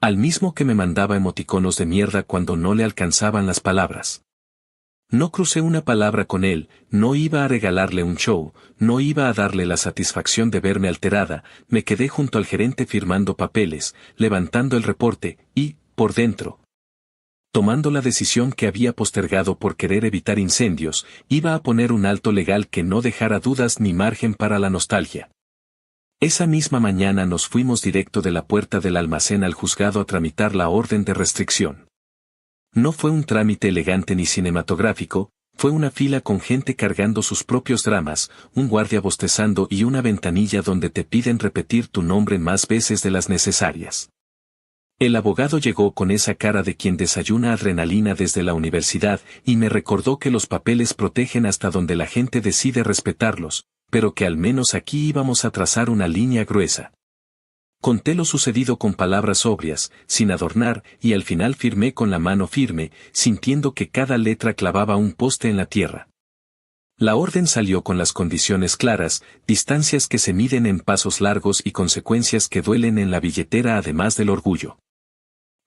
al mismo que me mandaba emoticonos de mierda cuando no le alcanzaban las palabras. No crucé una palabra con él, no iba a regalarle un show, no iba a darle la satisfacción de verme alterada, me quedé junto al gerente firmando papeles, levantando el reporte, y, por dentro, tomando la decisión que había postergado por querer evitar incendios, iba a poner un alto legal que no dejara dudas ni margen para la nostalgia. Esa misma mañana nos fuimos directo de la puerta del almacén al juzgado a tramitar la orden de restricción. No fue un trámite elegante ni cinematográfico, fue una fila con gente cargando sus propios dramas, un guardia bostezando y una ventanilla donde te piden repetir tu nombre más veces de las necesarias. El abogado llegó con esa cara de quien desayuna adrenalina desde la universidad y me recordó que los papeles protegen hasta donde la gente decide respetarlos, pero que al menos aquí íbamos a trazar una línea gruesa. Conté lo sucedido con palabras sobrias, sin adornar, y al final firmé con la mano firme, sintiendo que cada letra clavaba un poste en la tierra. La orden salió con las condiciones claras, distancias que se miden en pasos largos y consecuencias que duelen en la billetera además del orgullo.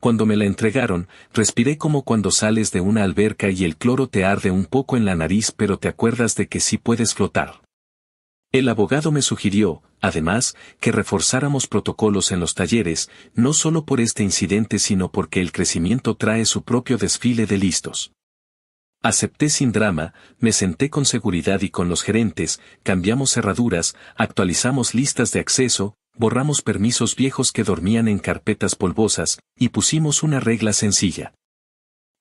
Cuando me la entregaron, respiré como cuando sales de una alberca y el cloro te arde un poco en la nariz pero te acuerdas de que sí puedes flotar. El abogado me sugirió, además, que reforzáramos protocolos en los talleres, no solo por este incidente sino porque el crecimiento trae su propio desfile de listos. Acepté sin drama, me senté con seguridad y con los gerentes, cambiamos cerraduras, actualizamos listas de acceso, borramos permisos viejos que dormían en carpetas polvosas, y pusimos una regla sencilla.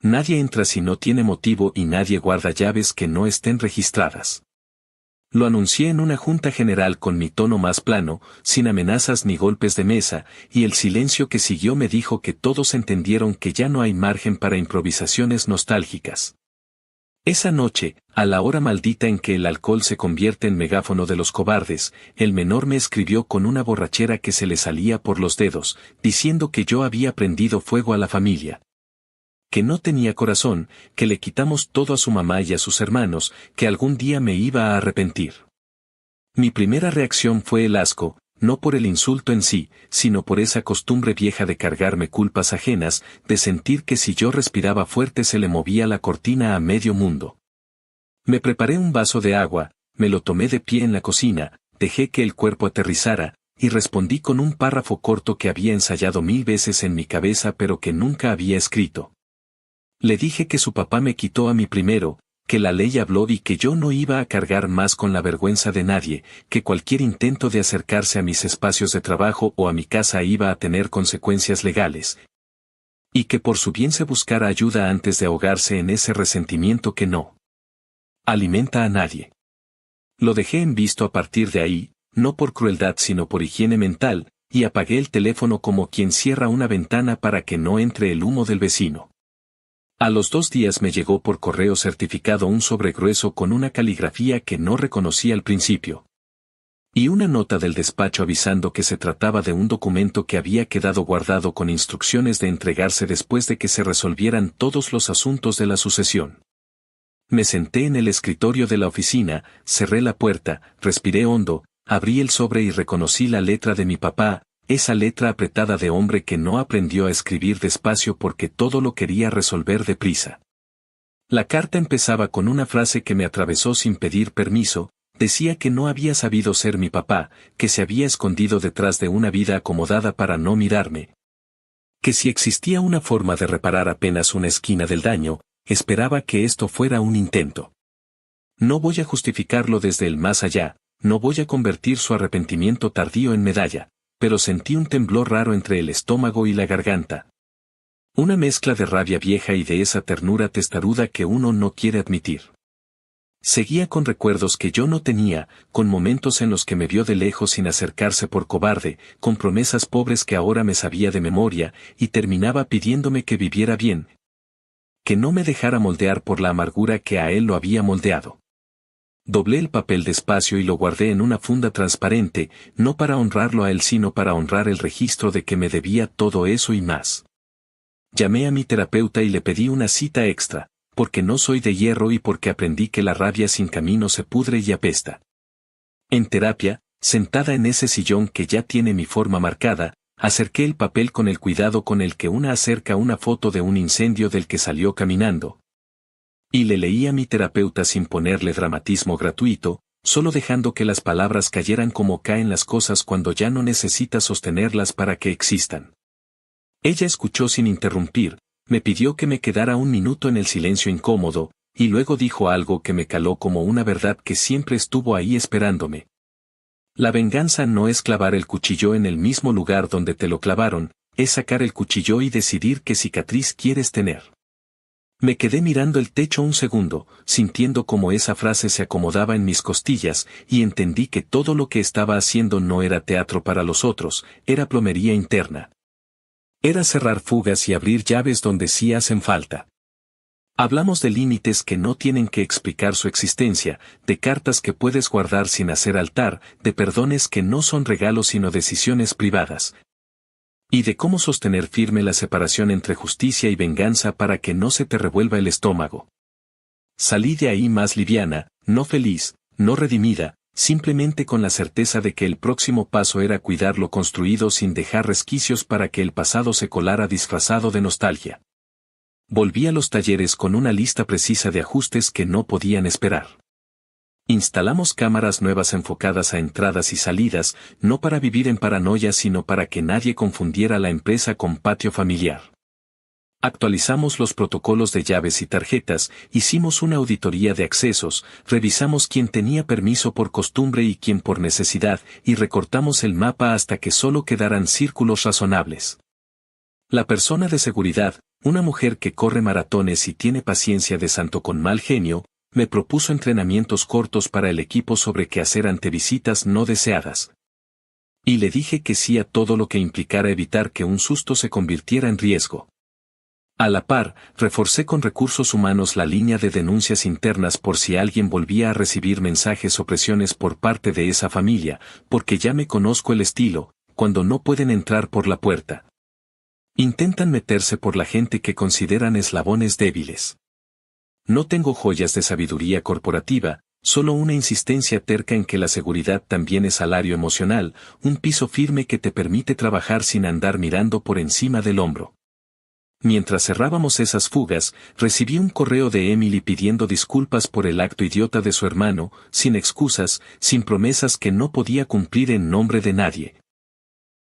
Nadie entra si no tiene motivo y nadie guarda llaves que no estén registradas. Lo anuncié en una junta general con mi tono más plano, sin amenazas ni golpes de mesa, y el silencio que siguió me dijo que todos entendieron que ya no hay margen para improvisaciones nostálgicas. Esa noche, a la hora maldita en que el alcohol se convierte en megáfono de los cobardes, el menor me escribió con una borrachera que se le salía por los dedos, diciendo que yo había prendido fuego a la familia. Que no tenía corazón, que le quitamos todo a su mamá y a sus hermanos, que algún día me iba a arrepentir. Mi primera reacción fue el asco, no por el insulto en sí, sino por esa costumbre vieja de cargarme culpas ajenas, de sentir que si yo respiraba fuerte se le movía la cortina a medio mundo. Me preparé un vaso de agua, me lo tomé de pie en la cocina, dejé que el cuerpo aterrizara, y respondí con un párrafo corto que había ensayado 1000 veces en mi cabeza pero que nunca había escrito. Le dije que su papá me quitó a mí primero, que la ley habló y que yo no iba a cargar más con la vergüenza de nadie, que cualquier intento de acercarse a mis espacios de trabajo o a mi casa iba a tener consecuencias legales. Y que por su bien se buscara ayuda antes de ahogarse en ese resentimiento que no alimenta a nadie. Lo dejé en visto a partir de ahí, no por crueldad sino por higiene mental, y apagué el teléfono como quien cierra una ventana para que no entre el humo del vecino. A los 2 días me llegó por correo certificado un sobre grueso con una caligrafía que no reconocí al principio. Y una nota del despacho avisando que se trataba de un documento que había quedado guardado con instrucciones de entregarse después de que se resolvieran todos los asuntos de la sucesión. Me senté en el escritorio de la oficina, cerré la puerta, respiré hondo, abrí el sobre y reconocí la letra de mi papá, esa letra apretada de hombre que no aprendió a escribir despacio porque todo lo quería resolver deprisa. La carta empezaba con una frase que me atravesó sin pedir permiso, decía que no había sabido ser mi papá, que se había escondido detrás de una vida acomodada para no mirarme. Que si existía una forma de reparar apenas una esquina del daño, esperaba que esto fuera un intento. No voy a justificarlo desde el más allá, no voy a convertir su arrepentimiento tardío en medalla, pero sentí un temblor raro entre el estómago y la garganta. Una mezcla de rabia vieja y de esa ternura testaruda que uno no quiere admitir. Seguía con recuerdos que yo no tenía, con momentos en los que me vio de lejos sin acercarse por cobarde, con promesas pobres que ahora me sabía de memoria, y terminaba pidiéndome que viviera bien. Que no me dejara moldear por la amargura que a él lo había moldeado. Doblé el papel despacio y lo guardé en una funda transparente, no para honrarlo a él sino para honrar el registro de que me debía todo eso y más. Llamé a mi terapeuta y le pedí una cita extra, porque no soy de hierro y porque aprendí que la rabia sin camino se pudre y apesta. En terapia, sentada en ese sillón que ya tiene mi forma marcada, acerqué el papel con el cuidado con el que una acerca una foto de un incendio del que salió caminando. Y le leí a mi terapeuta sin ponerle dramatismo gratuito, solo dejando que las palabras cayeran como caen las cosas cuando ya no necesitas sostenerlas para que existan. Ella escuchó sin interrumpir, Me pidió que me quedara un minuto en el silencio incómodo, y luego dijo algo que me caló como una verdad que siempre estuvo ahí esperándome. La venganza no es clavar el cuchillo en el mismo lugar donde te lo clavaron, es sacar el cuchillo y decidir qué cicatriz quieres tener. Me quedé mirando el techo un segundo, sintiendo cómo esa frase se acomodaba en mis costillas, y entendí que todo lo que estaba haciendo no era teatro para los otros, era plomería interna. Era cerrar fugas y abrir llaves donde sí hacen falta. Hablamos de límites que no tienen que explicar su existencia, de cartas que puedes guardar sin hacer altar, de perdones que no son regalos sino decisiones privadas. Y de cómo sostener firme la separación entre justicia y venganza para que no se te revuelva el estómago. Salí de ahí más liviana, no feliz, no redimida, simplemente con la certeza de que el próximo paso era cuidar lo construido sin dejar resquicios para que el pasado se colara disfrazado de nostalgia. Volví a los talleres con una lista precisa de ajustes que no podían esperar. Instalamos cámaras nuevas enfocadas a entradas y salidas, no para vivir en paranoia sino para que nadie confundiera la empresa con patio familiar. Actualizamos los protocolos de llaves y tarjetas, hicimos una auditoría de accesos, revisamos quién tenía permiso por costumbre y quién por necesidad, y recortamos el mapa hasta que solo quedaran círculos razonables. La persona de seguridad, una mujer que corre maratones y tiene paciencia de santo con mal genio, me propuso entrenamientos cortos para el equipo sobre qué hacer ante visitas no deseadas. Y le dije que sí a todo lo que implicara evitar que un susto se convirtiera en riesgo. A la par, reforcé con recursos humanos la línea de denuncias internas por si alguien volvía a recibir mensajes o presiones por parte de esa familia, porque ya me conozco el estilo, cuando no pueden entrar por la puerta. Intentan meterse por la gente que consideran eslabones débiles. No tengo joyas de sabiduría corporativa, solo una insistencia terca en que la seguridad también es salario emocional, un piso firme que te permite trabajar sin andar mirando por encima del hombro. Mientras cerrábamos esas fugas, recibí un correo de Emily pidiendo disculpas por el acto idiota de su hermano, sin excusas, sin promesas que no podía cumplir en nombre de nadie.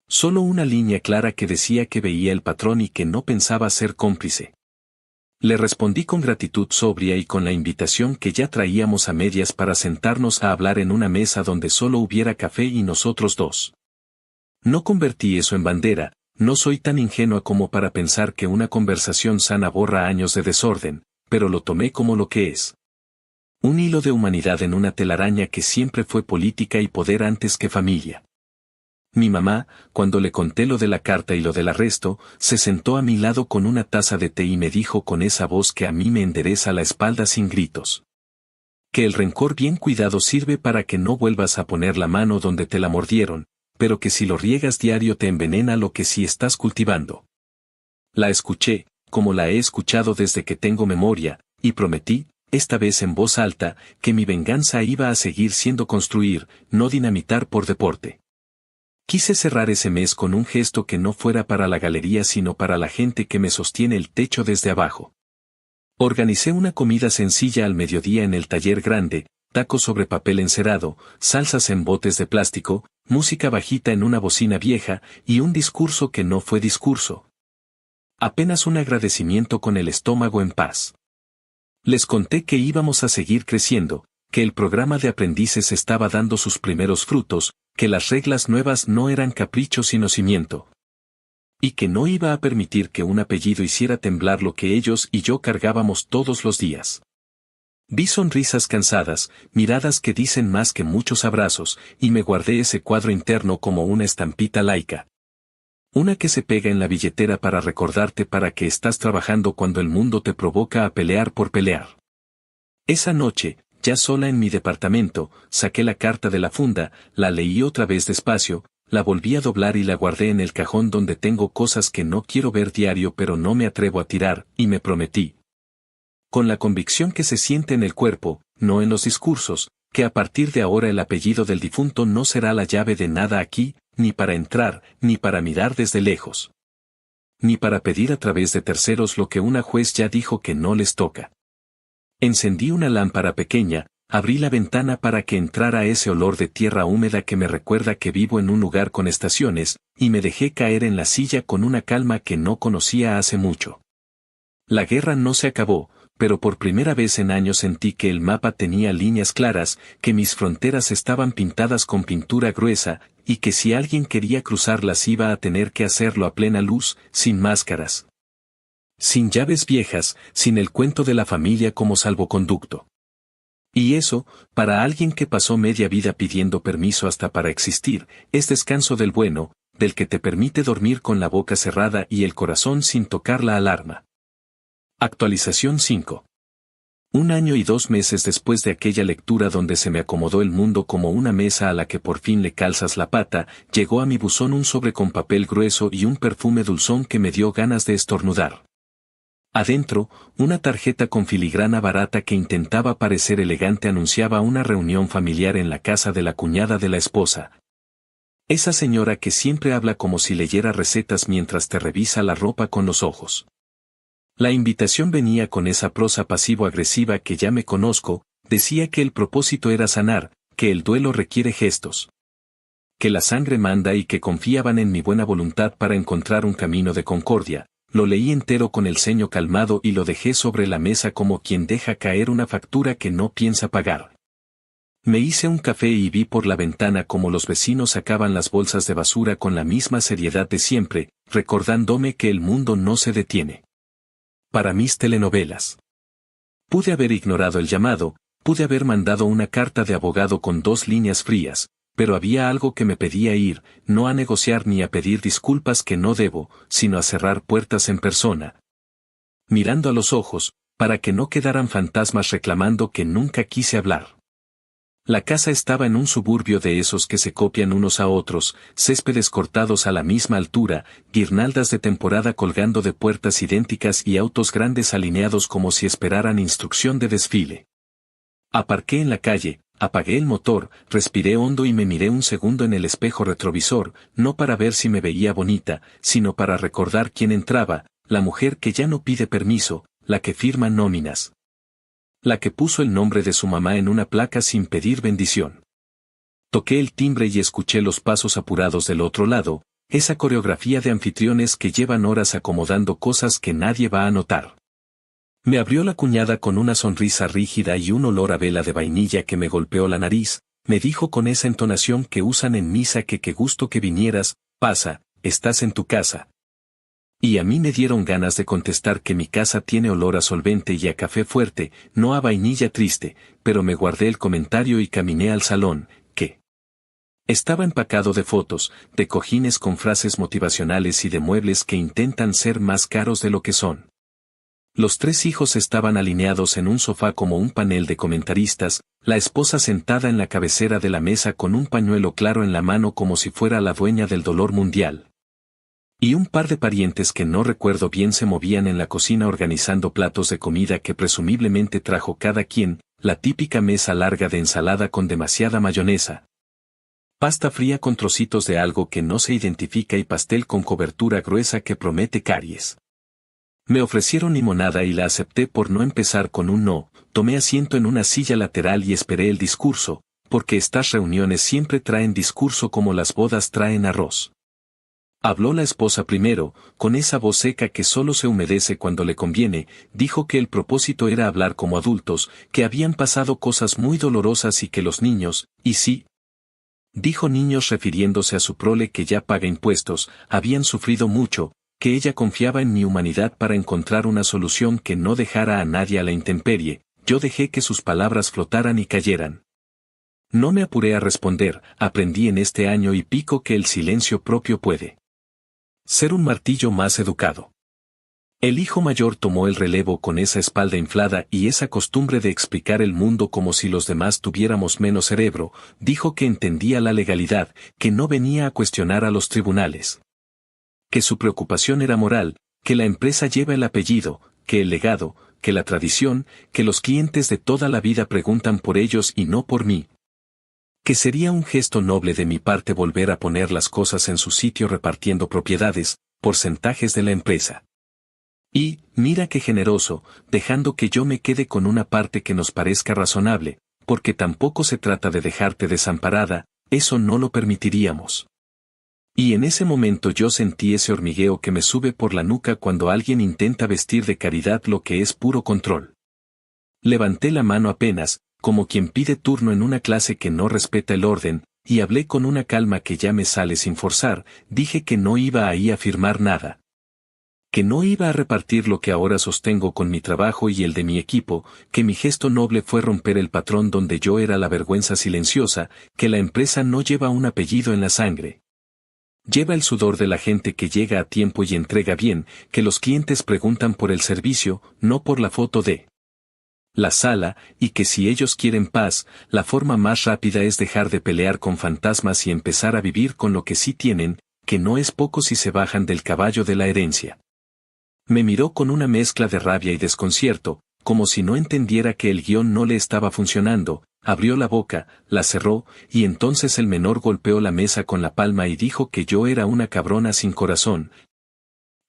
Solo una línea clara que decía que veía el patrón y que no pensaba ser cómplice. Le respondí con gratitud sobria y con la invitación que ya traíamos a medias para sentarnos a hablar en una mesa donde solo hubiera café y nosotros dos. No convertí eso en bandera, no soy tan ingenua como para pensar que una conversación sana borra años de desorden, pero lo tomé como lo que es. Un hilo de humanidad en una telaraña que siempre fue política y poder antes que familia. Mi mamá, cuando le conté lo de la carta y lo del arresto, se sentó a mi lado con una taza de té y me dijo con esa voz que a mí me endereza la espalda sin gritos. Que el rencor bien cuidado sirve para que no vuelvas a poner la mano donde te la mordieron, pero que si lo riegas diario te envenena lo que sí estás cultivando. La escuché, como la he escuchado desde que tengo memoria, y prometí, esta vez en voz alta, que mi venganza iba a seguir siendo construir, no dinamitar por deporte. Quise cerrar ese mes con un gesto que no fuera para la galería sino para la gente que me sostiene el techo desde abajo. Organicé una comida sencilla al mediodía en el taller grande, tacos sobre papel encerado, salsas en botes de plástico, música bajita en una bocina vieja, y un discurso que no fue discurso. Apenas un agradecimiento con el estómago en paz. Les conté que íbamos a seguir creciendo, que el programa de aprendices estaba dando sus primeros frutos, que las reglas nuevas no eran capricho sino cimiento. Y que no iba a permitir que un apellido hiciera temblar lo que ellos y yo cargábamos todos los días. Vi sonrisas cansadas, miradas que dicen más que muchos abrazos, y me guardé ese cuadro interno como una estampita laica. Una que se pega en la billetera para recordarte para que estás trabajando cuando el mundo te provoca a pelear por pelear. Esa noche, ya sola en mi departamento, saqué la carta de la funda, la leí otra vez despacio, la volví a doblar y la guardé en el cajón donde tengo cosas que no quiero ver diario pero no me atrevo a tirar, y me prometí. Con la convicción que se siente en el cuerpo, no en los discursos, que a partir de ahora el apellido del difunto no será la llave de nada aquí, ni para entrar, ni para mirar desde lejos. Ni para pedir a través de terceros lo que una juez ya dijo que no les toca. Encendí una lámpara pequeña, abrí la ventana para que entrara ese olor de tierra húmeda que me recuerda que vivo en un lugar con estaciones, y me dejé caer en la silla con una calma que no conocía hace mucho. La guerra no se acabó, pero por primera vez en años sentí que el mapa tenía líneas claras, que mis fronteras estaban pintadas con pintura gruesa, y que si alguien quería cruzarlas iba a tener que hacerlo a plena luz, sin máscaras. Sin llaves viejas, sin el cuento de la familia como salvoconducto. Y eso, para alguien que pasó media vida pidiendo permiso hasta para existir, es descanso del bueno, del que te permite dormir con la boca cerrada y el corazón sin tocar la alarma. Actualización 5. 1 año y 2 meses después de aquella lectura donde se me acomodó el mundo como una mesa a la que por fin le calzas la pata, llegó a mi buzón un sobre con papel grueso y un perfume dulzón que me dio ganas de estornudar. Adentro, una tarjeta con filigrana barata que intentaba parecer elegante anunciaba una reunión familiar en la casa de la cuñada de la esposa. Esa señora que siempre habla como si leyera recetas mientras te revisa la ropa con los ojos. La invitación venía con esa prosa pasivo-agresiva que ya me conozco, decía que el propósito era sanar, que el duelo requiere gestos. Que la sangre manda y que confiaban en mi buena voluntad para encontrar un camino de concordia. Lo leí entero con el ceño calmado y lo dejé sobre la mesa como quien deja caer una factura que no piensa pagar. Me hice un café y vi por la ventana cómo los vecinos sacaban las bolsas de basura con la misma seriedad de siempre, recordándome que el mundo no se detiene. Para mis telenovelas. Pude haber ignorado el llamado, pude haber mandado una carta de abogado con 2 líneas frías, pero había algo que me pedía ir, no a negociar ni a pedir disculpas que no debo, sino a cerrar puertas en persona. Mirando a los ojos, para que no quedaran fantasmas reclamando que nunca quise hablar. La casa estaba en un suburbio de esos que se copian unos a otros, céspedes cortados a la misma altura, guirnaldas de temporada colgando de puertas idénticas y autos grandes alineados como si esperaran instrucción de desfile. Aparqué en la calle, apagué el motor, respiré hondo y me miré un segundo en el espejo retrovisor, no para ver si me veía bonita, sino para recordar quién entraba, la mujer que ya no pide permiso, la que firma nóminas. La que puso el nombre de su mamá en una placa sin pedir bendición. Toqué el timbre y escuché los pasos apurados del otro lado, esa coreografía de anfitriones que llevan horas acomodando cosas que nadie va a notar. Me abrió la cuñada con una sonrisa rígida y un olor a vela de vainilla que me golpeó la nariz, me dijo con esa entonación que usan en misa que qué gusto que vinieras, pasa, estás en tu casa. Y a mí me dieron ganas de contestar que mi casa tiene olor a solvente y a café fuerte, no a vainilla triste, pero me guardé el comentario y caminé al salón, que estaba empacado de fotos, de cojines con frases motivacionales y de muebles que intentan ser más caros de lo que son. Los 3 hijos estaban alineados en un sofá como un panel de comentaristas, la esposa sentada en la cabecera de la mesa con un pañuelo claro en la mano como si fuera la dueña del dolor mundial. Y un par de parientes que no recuerdo bien se movían en la cocina organizando platos de comida que presumiblemente trajo cada quien, la típica mesa larga de ensalada con demasiada mayonesa. Pasta fría con trocitos de algo que no se identifica y pastel con cobertura gruesa que promete caries. Me ofrecieron limonada y la acepté por no empezar con un no, tomé asiento en una silla lateral y esperé el discurso, porque estas reuniones siempre traen discurso como las bodas traen arroz. Habló la esposa primero, con esa voz seca que solo se humedece cuando le conviene, dijo que el propósito era hablar como adultos, que habían pasado cosas muy dolorosas y que los niños, y sí, dijo niños refiriéndose a su prole que ya paga impuestos, habían sufrido mucho, que ella confiaba en mi humanidad para encontrar una solución que no dejara a nadie a la intemperie. Yo dejé que sus palabras flotaran y cayeran. No me apuré a responder, aprendí en este año y pico que el silencio propio puede ser un martillo más educado. El hijo mayor tomó el relevo con esa espalda inflada y esa costumbre de explicar el mundo como si los demás tuviéramos menos cerebro, dijo que entendía la legalidad, que no venía a cuestionar a los tribunales. Que su preocupación era moral, que la empresa lleva el apellido, que el legado, que la tradición, que los clientes de toda la vida preguntan por ellos y no por mí. Que sería un gesto noble de mi parte volver a poner las cosas en su sitio repartiendo propiedades, porcentajes de la empresa. Y, mira qué generoso, dejando que yo me quede con una parte que nos parezca razonable, porque tampoco se trata de dejarte desamparada, eso no lo permitiríamos. Y en ese momento yo sentí ese hormigueo que me sube por la nuca cuando alguien intenta vestir de caridad lo que es puro control. Levanté la mano apenas, como quien pide turno en una clase que no respeta el orden, y hablé con una calma que ya me sale sin forzar, dije que no iba ahí a firmar nada. Que no iba a repartir lo que ahora sostengo con mi trabajo y el de mi equipo, que mi gesto noble fue romper el patrón donde yo era la vergüenza silenciosa, que la empresa no lleva un apellido en la sangre. Lleva el sudor de la gente que llega a tiempo y entrega bien, que los clientes preguntan por el servicio, no por la foto de la sala, y que si ellos quieren paz, la forma más rápida es dejar de pelear con fantasmas y empezar a vivir con lo que sí tienen, que no es poco si se bajan del caballo de la herencia. Me miró con una mezcla de rabia y desconcierto, como si no entendiera que el guión no le estaba funcionando, abrió la boca, la cerró, y entonces el menor golpeó la mesa con la palma y dijo que yo era una cabrona sin corazón.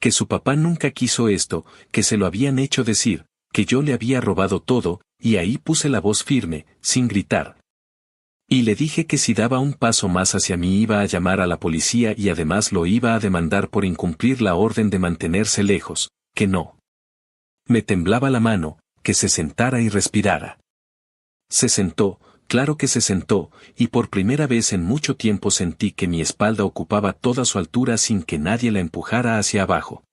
Que su papá nunca quiso esto, que se lo habían hecho decir, que yo le había robado todo, y ahí puse la voz firme, sin gritar. Y le dije que si daba un paso más hacia mí iba a llamar a la policía y además lo iba a demandar por incumplir la orden de mantenerse lejos, que no. Me temblaba la mano, que se sentara y respirara. Se sentó, claro que se sentó, y por primera vez en mucho tiempo sentí que mi espalda ocupaba toda su altura sin que nadie la empujara hacia abajo.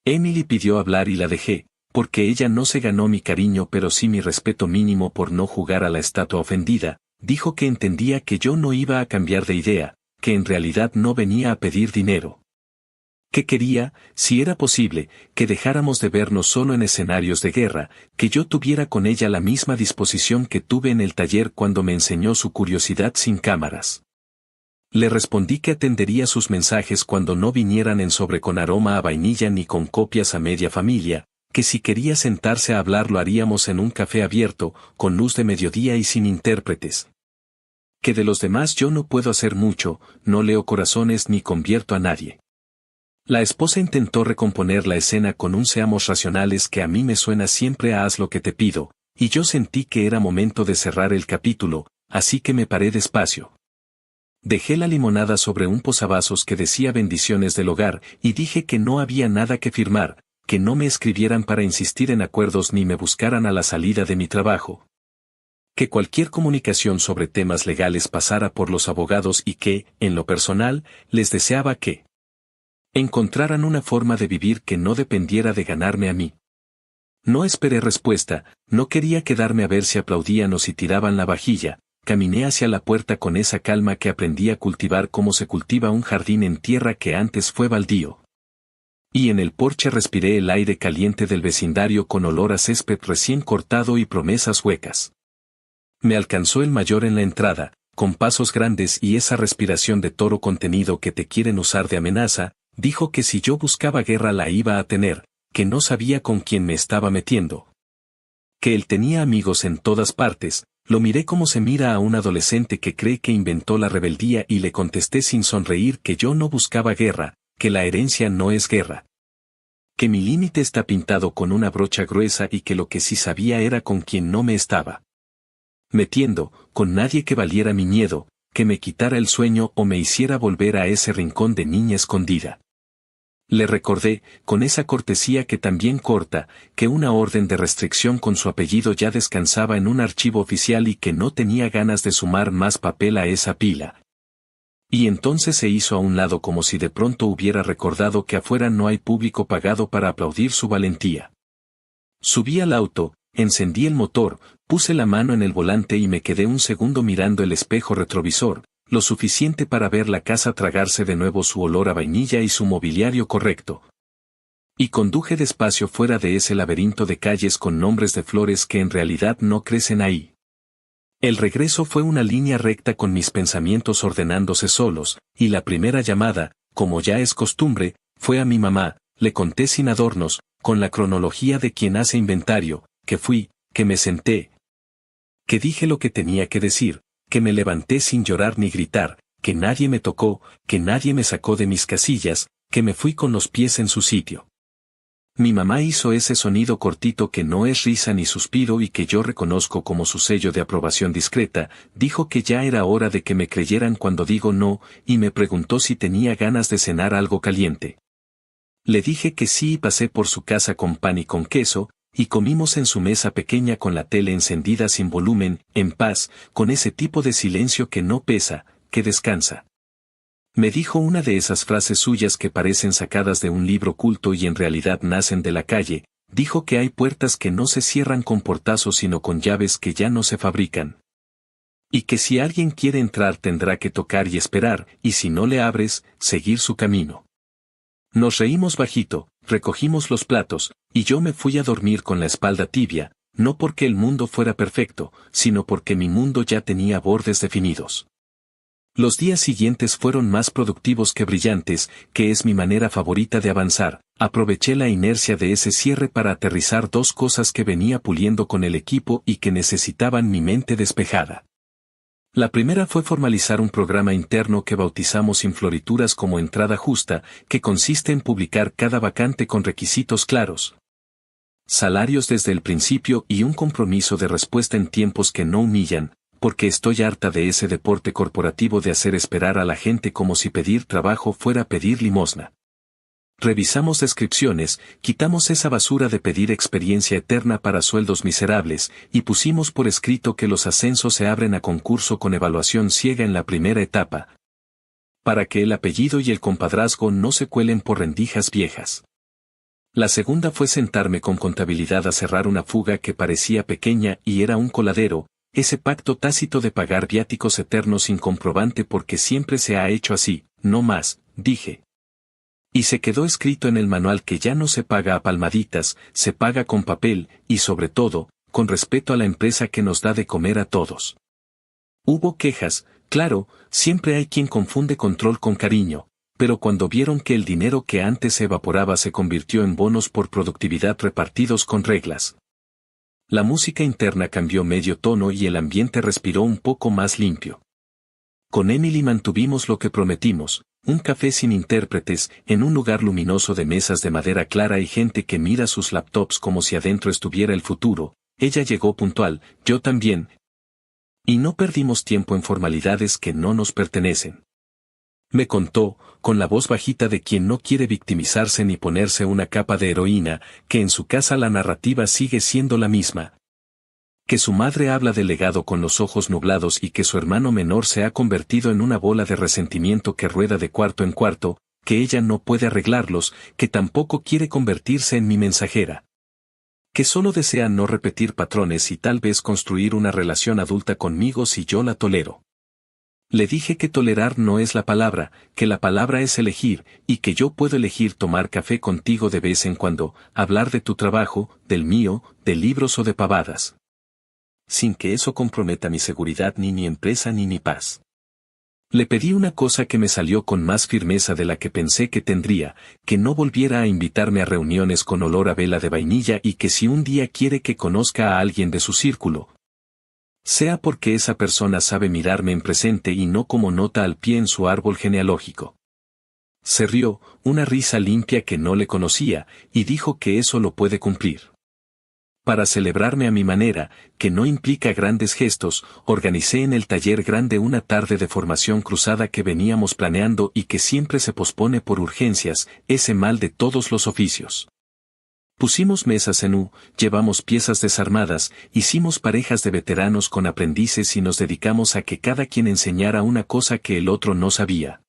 Emily pidió hablar y la dejé, porque ella no se ganó mi cariño pero sí mi respeto mínimo por no jugar a la estatua ofendida. Dijo que entendía que yo no iba a cambiar de idea, que en realidad no venía a pedir dinero. Que quería, si era posible, que dejáramos de vernos solo en escenarios de guerra, que yo tuviera con ella la misma disposición que tuve en el taller cuando me enseñó su curiosidad sin cámaras. Le respondí que atendería sus mensajes cuando no vinieran en sobre con aroma a vainilla ni con copias a media familia, que si quería sentarse a hablar lo haríamos en un café abierto, con luz de mediodía y sin intérpretes. Que de los demás yo no puedo hacer mucho, no leo corazones ni convierto a nadie. La esposa intentó recomponer la escena con un seamos racionales que a mí me suena siempre a haz lo que te pido, y yo sentí que era momento de cerrar el capítulo, así que me paré despacio. Dejé la limonada sobre un posavasos que decía bendiciones del hogar y dije que no había nada que firmar, que no me escribieran para insistir en acuerdos ni me buscaran a la salida de mi trabajo. Que cualquier comunicación sobre temas legales pasara por los abogados y que, en lo personal, les deseaba que encontraran una forma de vivir que no dependiera de ganarme a mí. No esperé respuesta, no quería quedarme a ver si aplaudían o si tiraban la vajilla, caminé hacia la puerta con esa calma que aprendí a cultivar como se cultiva un jardín en tierra que antes fue baldío. Y en el porche respiré el aire caliente del vecindario con olor a césped recién cortado y promesas huecas. Me alcanzó el mayor en la entrada, con pasos grandes y esa respiración de toro contenido que te quieren usar de amenaza, dijo que si yo buscaba guerra la iba a tener, que no sabía con quién me estaba metiendo. Que él tenía amigos en todas partes, lo miré como se mira a un adolescente que cree que inventó la rebeldía y le contesté sin sonreír que yo no buscaba guerra, que la herencia no es guerra. Que mi límite está pintado con una brocha gruesa y que lo que sí sabía era con quien no me estaba metiendo, con nadie que valiera mi miedo, que me quitara el sueño o me hiciera volver a ese rincón de niña escondida. Le recordé, con esa cortesía que también corta, que una orden de restricción con su apellido ya descansaba en un archivo oficial y que no tenía ganas de sumar más papel a esa pila. Y entonces se hizo a un lado como si de pronto hubiera recordado que afuera no hay público pagado para aplaudir su valentía. Subí al auto, encendí el motor, puse la mano en el volante y me quedé un segundo mirando el espejo retrovisor, lo suficiente para ver la casa tragarse de nuevo su olor a vainilla y su mobiliario correcto. Y conduje despacio fuera de ese laberinto de calles con nombres de flores que en realidad no crecen ahí. El regreso fue una línea recta con mis pensamientos ordenándose solos, y la primera llamada, como ya es costumbre, fue a mi mamá, le conté sin adornos, con la cronología de quien hace inventario, que fui, que me senté, que dije lo que tenía que decir, que me levanté sin llorar ni gritar, que nadie me tocó, que nadie me sacó de mis casillas, que me fui con los pies en su sitio. Mi mamá hizo ese sonido cortito que no es risa ni suspiro y que yo reconozco como su sello de aprobación discreta, dijo que ya era hora de que me creyeran cuando digo no, y me preguntó si tenía ganas de cenar algo caliente. Le dije que sí y pasé por su casa con pan y con queso, y comimos en su mesa pequeña con la tele encendida sin volumen, en paz, con ese tipo de silencio que no pesa, que descansa. Me dijo una de esas frases suyas que parecen sacadas de un libro culto y en realidad nacen de la calle, dijo que hay puertas que no se cierran con portazos sino con llaves que ya no se fabrican. Y que si alguien quiere entrar tendrá que tocar y esperar, y si no le abres, seguir su camino. Nos reímos bajito, recogimos los platos, y yo me fui a dormir con la espalda tibia, no porque el mundo fuera perfecto, sino porque mi mundo ya tenía bordes definidos. Los días siguientes fueron más productivos que brillantes, que es mi manera favorita de avanzar. Aproveché la inercia de ese cierre para aterrizar dos cosas que venía puliendo con el equipo y que necesitaban mi mente despejada. La primera fue formalizar un programa interno que bautizamos sin florituras como entrada justa, que consiste en publicar cada vacante con requisitos claros, salarios desde el principio y un compromiso de respuesta en tiempos que no humillan, porque estoy harta de ese deporte corporativo de hacer esperar a la gente como si pedir trabajo fuera pedir limosna. Revisamos descripciones, quitamos esa basura de pedir experiencia eterna para sueldos miserables, y pusimos por escrito que los ascensos se abren a concurso con evaluación ciega en la primera etapa, para que el apellido y el compadrazgo no se cuelen por rendijas viejas. La segunda fue sentarme con contabilidad a cerrar una fuga que parecía pequeña y era un coladero, ese pacto tácito de pagar viáticos eternos sin comprobante porque siempre se ha hecho así, no más, dije. Y se quedó escrito en el manual que ya no se paga a palmaditas, se paga con papel, y sobre todo, con respeto a la empresa que nos da de comer a todos. Hubo quejas, claro, siempre hay quien confunde control con cariño, pero cuando vieron que el dinero que antes se evaporaba se convirtió en bonos por productividad repartidos con reglas. La música interna cambió medio tono y el ambiente respiró un poco más limpio. Con Emily mantuvimos lo que prometimos, un café sin intérpretes, en un lugar luminoso de mesas de madera clara y gente que mira sus laptops como si adentro estuviera el futuro. Ella llegó puntual, yo también. Y no perdimos tiempo en formalidades que no nos pertenecen. Me contó, con la voz bajita de quien no quiere victimizarse ni ponerse una capa de heroína, que en su casa la narrativa sigue siendo la misma. Que su madre habla del legado con los ojos nublados y que su hermano menor se ha convertido en una bola de resentimiento que rueda de cuarto en cuarto, que ella no puede arreglarlos, que tampoco quiere convertirse en mi mensajera. Que solo desea no repetir patrones y tal vez construir una relación adulta conmigo si yo la tolero. Le dije que tolerar no es la palabra, que la palabra es elegir, y que yo puedo elegir tomar café contigo de vez en cuando, hablar de tu trabajo, del mío, de libros o de pavadas. Sin que eso comprometa mi seguridad ni mi empresa ni mi paz. Le pedí una cosa que me salió con más firmeza de la que pensé que tendría, que no volviera a invitarme a reuniones con olor a vela de vainilla y que si un día quiere que conozca a alguien de su círculo, sea porque esa persona sabe mirarme en presente y no como nota al pie en su árbol genealógico. Se rió, una risa limpia que no le conocía, y dijo que eso lo puede cumplir. Para celebrarme a mi manera, que no implica grandes gestos, organicé en el taller grande una tarde de formación cruzada que veníamos planeando y que siempre se pospone por urgencias, ese mal de todos los oficios. Pusimos mesas en U, llevamos piezas desarmadas, hicimos parejas de veteranos con aprendices y nos dedicamos a que cada quien enseñara una cosa que el otro no sabía.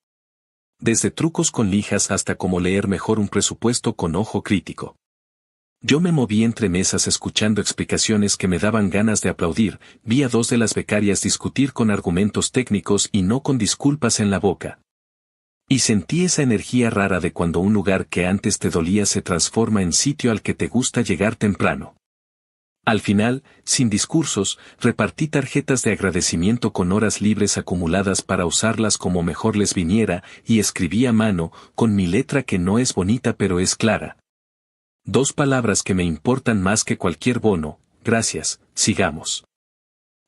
Desde trucos con lijas hasta cómo leer mejor un presupuesto con ojo crítico. Yo me moví entre mesas escuchando explicaciones que me daban ganas de aplaudir, vi a dos de las becarias discutir con argumentos técnicos y no con disculpas en la boca. Y sentí esa energía rara de cuando un lugar que antes te dolía se transforma en sitio al que te gusta llegar temprano. Al final, sin discursos, repartí tarjetas de agradecimiento con horas libres acumuladas para usarlas como mejor les viniera, y escribí a mano, con mi letra que no es bonita pero es clara. 2 palabras que me importan más que cualquier bono: gracias, sigamos.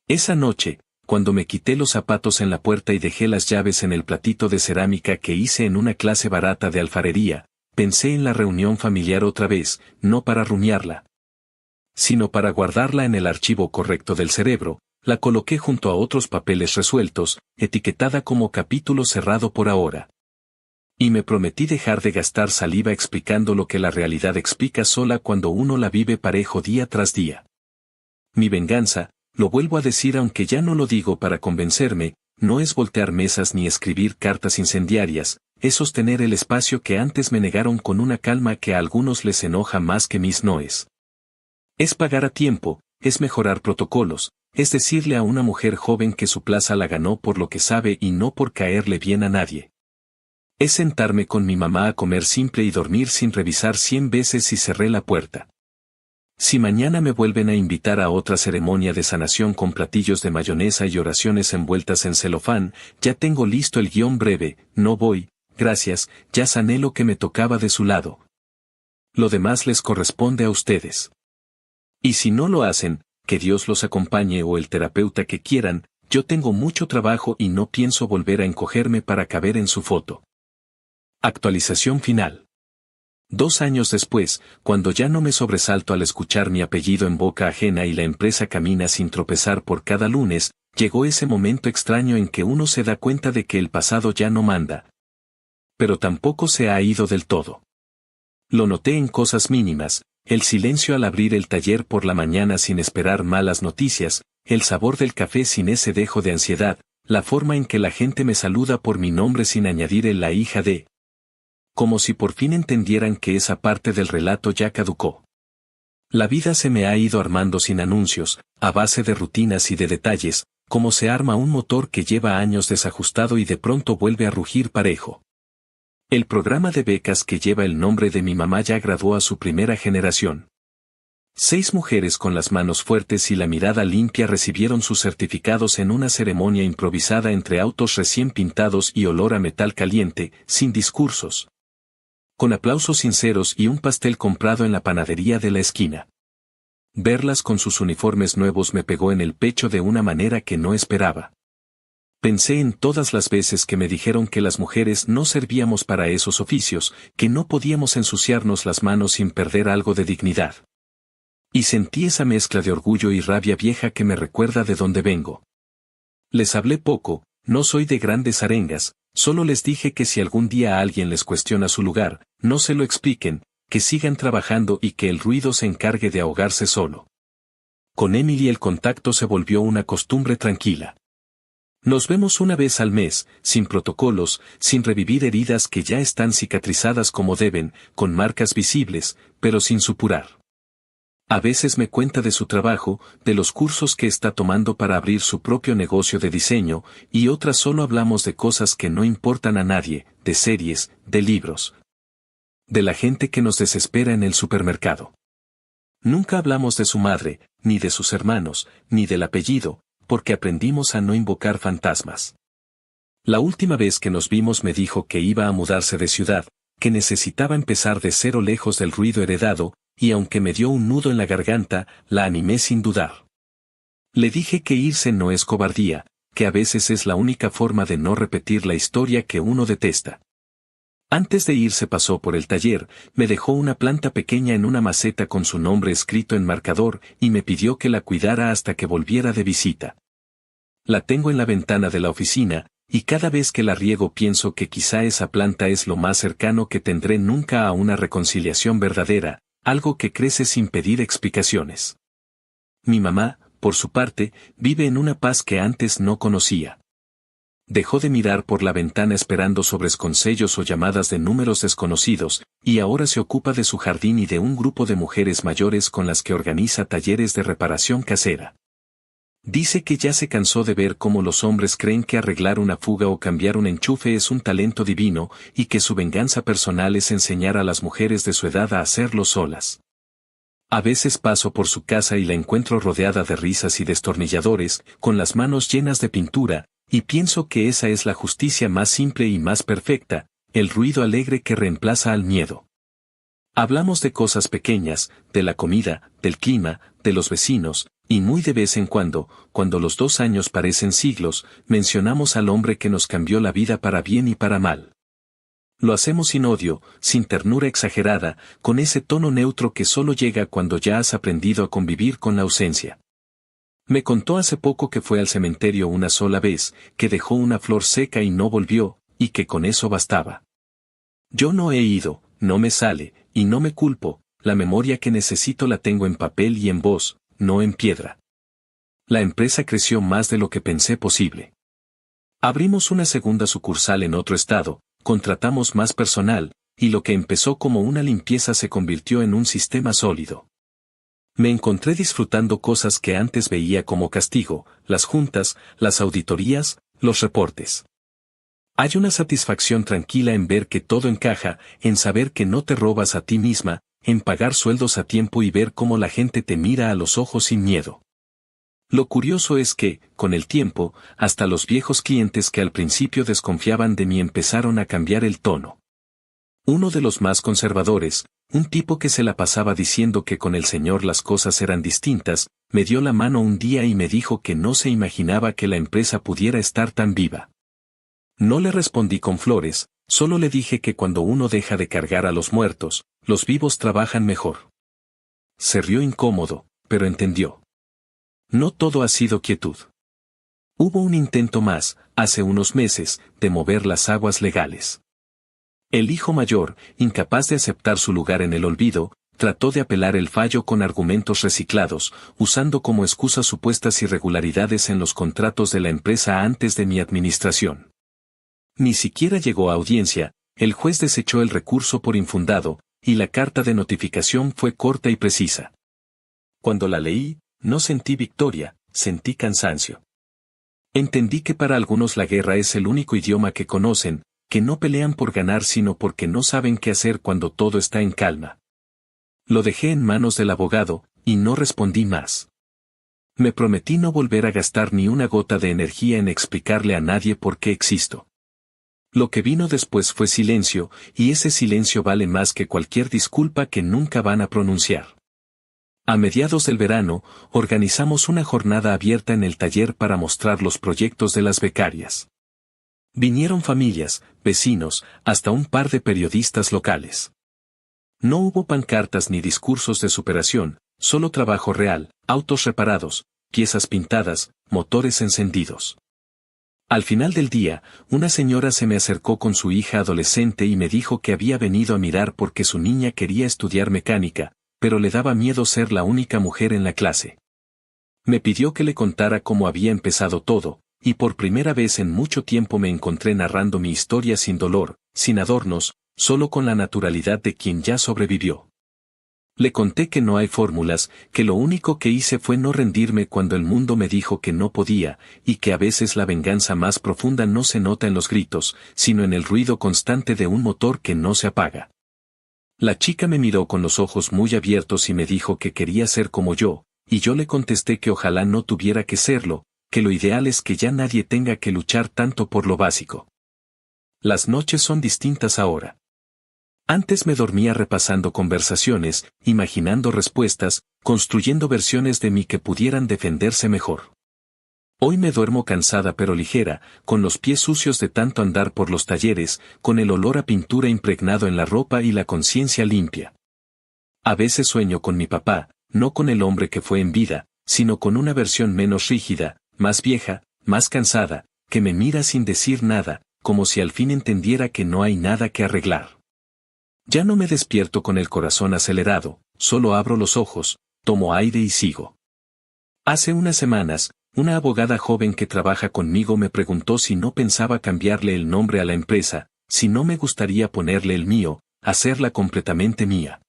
Esa noche, cuando me quité los zapatos en la puerta y dejé las llaves en el platito de cerámica que hice en una clase barata de alfarería, pensé en la reunión familiar otra vez, no para rumiarla, sino para guardarla en el archivo correcto del cerebro. La coloqué junto a otros papeles resueltos, etiquetada como capítulo cerrado por ahora. Y me prometí dejar de gastar saliva explicando lo que la realidad explica sola cuando uno la vive parejo día tras día. Mi venganza, lo vuelvo a decir aunque ya no lo digo para convencerme, no es voltear mesas ni escribir cartas incendiarias, es sostener el espacio que antes me negaron con una calma que a algunos les enoja más que mis noes. Es pagar a tiempo, es mejorar protocolos, es decirle a una mujer joven que su plaza la ganó por lo que sabe y no por caerle bien a nadie. Es sentarme con mi mamá a comer simple y dormir sin revisar 100 veces si cerré la puerta. Si mañana me vuelven a invitar a otra ceremonia de sanación con platillos de mayonesa y oraciones envueltas en celofán, ya tengo listo el guión breve, no voy, gracias, ya sané lo que me tocaba de su lado. Lo demás les corresponde a ustedes. Y si no lo hacen, que Dios los acompañe o el terapeuta que quieran, yo tengo mucho trabajo y no pienso volver a encogerme para caber en su foto. Actualización final. 2 años después, cuando ya no me sobresalto al escuchar mi apellido en boca ajena y la empresa camina sin tropezar por cada lunes, llegó ese momento extraño en que uno se da cuenta de que el pasado ya no manda. Pero tampoco se ha ido del todo. Lo noté en cosas mínimas, el silencio al abrir el taller por la mañana sin esperar malas noticias, el sabor del café sin ese dejo de ansiedad, la forma en que la gente me saluda por mi nombre sin añadir el la hija de. Como si por fin entendieran que esa parte del relato ya caducó. La vida se me ha ido armando sin anuncios, a base de rutinas y de detalles, como se arma un motor que lleva años desajustado y de pronto vuelve a rugir parejo. El programa de becas que lleva el nombre de mi mamá ya graduó a su primera generación. 6 mujeres con las manos fuertes y la mirada limpia recibieron sus certificados en una ceremonia improvisada entre autos recién pintados y olor a metal caliente, sin discursos. Con aplausos sinceros y un pastel comprado en la panadería de la esquina. Verlas con sus uniformes nuevos me pegó en el pecho de una manera que no esperaba. Pensé en todas las veces que me dijeron que las mujeres no servíamos para esos oficios, que no podíamos ensuciarnos las manos sin perder algo de dignidad. Y sentí esa mezcla de orgullo y rabia vieja que me recuerda de dónde vengo. Les hablé poco, no soy de grandes arengas, solo les dije que si algún día alguien les cuestiona su lugar, no se lo expliquen, que sigan trabajando y que el ruido se encargue de ahogarse solo. Con Emily el contacto se volvió una costumbre tranquila. Nos vemos una vez al mes, sin protocolos, sin revivir heridas que ya están cicatrizadas como deben, con marcas visibles, pero sin supurar. A veces me cuenta de su trabajo, de los cursos que está tomando para abrir su propio negocio de diseño, y otras solo hablamos de cosas que no importan a nadie, de series, de libros. De la gente que nos desespera en el supermercado. Nunca hablamos de su madre, ni de sus hermanos, ni del apellido, porque aprendimos a no invocar fantasmas. La última vez que nos vimos me dijo que iba a mudarse de ciudad, que necesitaba empezar de cero lejos del ruido heredado, y aunque me dio un nudo en la garganta, la animé sin dudar. Le dije que irse no es cobardía, que a veces es la única forma de no repetir la historia que uno detesta. Antes de irse pasó por el taller, me dejó una planta pequeña en una maceta con su nombre escrito en marcador y me pidió que la cuidara hasta que volviera de visita. La tengo en la ventana de la oficina, y cada vez que la riego pienso que quizá esa planta es lo más cercano que tendré nunca a una reconciliación verdadera, algo que crece sin pedir explicaciones. Mi mamá, por su parte, vive en una paz que antes no conocía. Dejó de mirar por la ventana esperando sobresconsellos o llamadas de números desconocidos, y ahora se ocupa de su jardín y de un grupo de mujeres mayores con las que organiza talleres de reparación casera. Dice que ya se cansó de ver cómo los hombres creen que arreglar una fuga o cambiar un enchufe es un talento divino, y que su venganza personal es enseñar a las mujeres de su edad a hacerlo solas. A veces paso por su casa y la encuentro rodeada de risas y destornilladores, con las manos llenas de pintura, y pienso que esa es la justicia más simple y más perfecta, el ruido alegre que reemplaza al miedo. Hablamos de cosas pequeñas, de la comida, del clima, de los vecinos, y muy de vez en cuando los 2 años parecen siglos, mencionamos al hombre que nos cambió la vida para bien y para mal. Lo hacemos sin odio, sin ternura exagerada, con ese tono neutro que solo llega cuando ya has aprendido a convivir con la ausencia. Me contó hace poco que fue al cementerio una sola vez, que dejó una flor seca y no volvió, y que con eso bastaba. Yo no he ido, no me sale, y no me culpo, la memoria que necesito la tengo en papel y en voz, no en piedra. La empresa creció más de lo que pensé posible. Abrimos una segunda sucursal en otro estado, contratamos más personal, y lo que empezó como una limpieza se convirtió en un sistema sólido. Me encontré disfrutando cosas que antes veía como castigo, las juntas, las auditorías, los reportes. Hay una satisfacción tranquila en ver que todo encaja, en saber que no te robas a ti misma, en pagar sueldos a tiempo y ver cómo la gente te mira a los ojos sin miedo. Lo curioso es que, con el tiempo, hasta los viejos clientes que al principio desconfiaban de mí empezaron a cambiar el tono. Uno de los más conservadores, un tipo que se la pasaba diciendo que con el señor las cosas eran distintas, me dio la mano un día y me dijo que no se imaginaba que la empresa pudiera estar tan viva. No le respondí con flores, solo le dije que cuando uno deja de cargar a los muertos, los vivos trabajan mejor. Se rió incómodo, pero entendió. No todo ha sido quietud. Hubo un intento más, hace unos meses, de mover las aguas legales. El hijo mayor, incapaz de aceptar su lugar en el olvido, trató de apelar el fallo con argumentos reciclados, usando como excusa supuestas irregularidades en los contratos de la empresa antes de mi administración. Ni siquiera llegó a audiencia, el juez desechó el recurso por infundado, y la carta de notificación fue corta y precisa. Cuando la leí, no sentí victoria, sentí cansancio. Entendí que para algunos la guerra es el único idioma que conocen, que no pelean por ganar sino porque no saben qué hacer cuando todo está en calma. Lo dejé en manos del abogado, y no respondí más. Me prometí no volver a gastar ni una gota de energía en explicarle a nadie por qué existo. Lo que vino después fue silencio, y ese silencio vale más que cualquier disculpa que nunca van a pronunciar. A mediados del verano, organizamos una jornada abierta en el taller para mostrar los proyectos de las becarias. Vinieron familias, vecinos, hasta un par de periodistas locales. No hubo pancartas ni discursos de superación, solo trabajo real, autos reparados, piezas pintadas, motores encendidos. Al final del día, una señora se me acercó con su hija adolescente y me dijo que había venido a mirar porque su niña quería estudiar mecánica, pero le daba miedo ser la única mujer en la clase. Me pidió que le contara cómo había empezado todo, y por primera vez en mucho tiempo me encontré narrando mi historia sin dolor, sin adornos, solo con la naturalidad de quien ya sobrevivió. Le conté que no hay fórmulas, que lo único que hice fue no rendirme cuando el mundo me dijo que no podía, y que a veces la venganza más profunda no se nota en los gritos, sino en el ruido constante de un motor que no se apaga. La chica me miró con los ojos muy abiertos y me dijo que quería ser como yo, y yo le contesté que ojalá no tuviera que serlo, que lo ideal es que ya nadie tenga que luchar tanto por lo básico. Las noches son distintas ahora. Antes me dormía repasando conversaciones, imaginando respuestas, construyendo versiones de mí que pudieran defenderse mejor. Hoy me duermo cansada pero ligera, con los pies sucios de tanto andar por los talleres, con el olor a pintura impregnado en la ropa y la conciencia limpia. A veces sueño con mi papá, no con el hombre que fue en vida, sino con una versión menos rígida, más vieja, más cansada, que me mira sin decir nada, como si al fin entendiera que no hay nada que arreglar. Ya no me despierto con el corazón acelerado, solo abro los ojos, tomo aire y sigo. Hace unas semanas, una abogada joven que trabaja conmigo me preguntó si no pensaba cambiarle el nombre a la empresa, si no me gustaría ponerle el mío, hacerla completamente mía.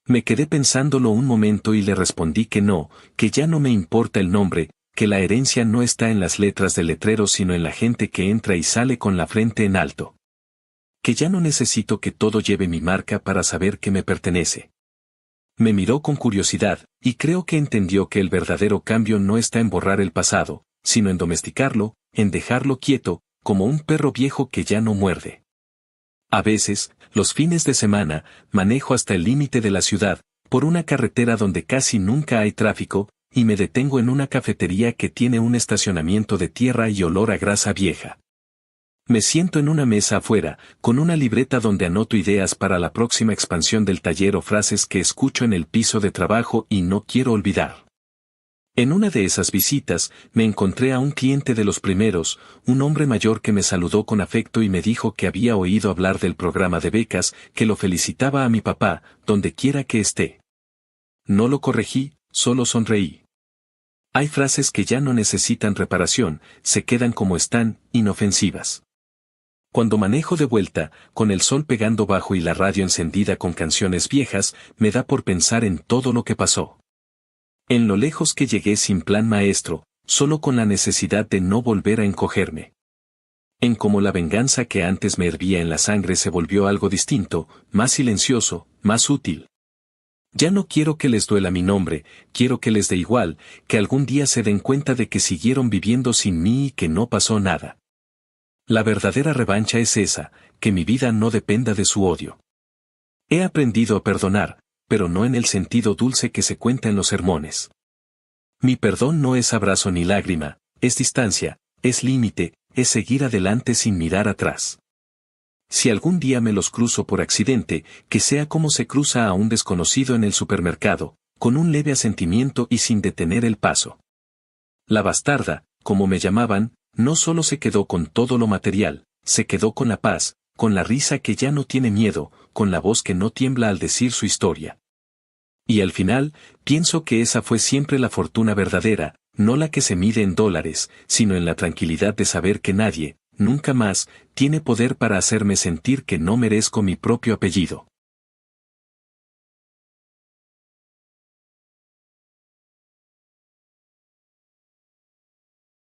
Me quedé pensándolo un momento y le respondí que no, que ya no me importa el nombre, que la herencia no está en las letras del letrero sino en la gente que entra y sale con la frente en alto. Que ya no necesito que todo lleve mi marca para saber que me pertenece. Me miró con curiosidad, y creo que entendió que el verdadero cambio no está en borrar el pasado, sino en domesticarlo, en dejarlo quieto, como un perro viejo que ya no muerde. A veces, los fines de semana, manejo hasta el límite de la ciudad, por una carretera donde casi nunca hay tráfico, y me detengo en una cafetería que tiene un estacionamiento de tierra y olor a grasa vieja. Me siento en una mesa afuera, con una libreta donde anoto ideas para la próxima expansión del taller o frases que escucho en el piso de trabajo y no quiero olvidar. En una de esas visitas, me encontré a un cliente de los primeros, un hombre mayor que me saludó con afecto y me dijo que había oído hablar del programa de becas, que lo felicitaba a mi papá, donde quiera que esté. No lo corregí, solo sonreí. Hay frases que ya no necesitan reparación, se quedan como están, inofensivas. Cuando manejo de vuelta, con el sol pegando bajo y la radio encendida con canciones viejas, me da por pensar en todo lo que pasó. En lo lejos que llegué sin plan maestro, solo con la necesidad de no volver a encogerme. En cómo la venganza que antes me hervía en la sangre se volvió algo distinto, más silencioso, más útil. Ya no quiero que les duela mi nombre, quiero que les dé igual, que algún día se den cuenta de que siguieron viviendo sin mí y que no pasó nada. La verdadera revancha es esa, que mi vida no dependa de su odio. He aprendido a perdonar, pero no en el sentido dulce que se cuenta en los sermones. Mi perdón no es abrazo ni lágrima, es distancia, es límite, es seguir adelante sin mirar atrás. Si algún día me los cruzo por accidente, que sea como se cruza a un desconocido en el supermercado, con un leve asentimiento y sin detener el paso. La bastarda, como me llamaban, no solo se quedó con todo lo material, se quedó con la paz, con la risa que ya no tiene miedo, con la voz que no tiembla al decir su historia. Y al final, pienso que esa fue siempre la fortuna verdadera, no la que se mide en dólares, sino en la tranquilidad de saber que nadie, nunca más, tiene poder para hacerme sentir que no merezco mi propio apellido.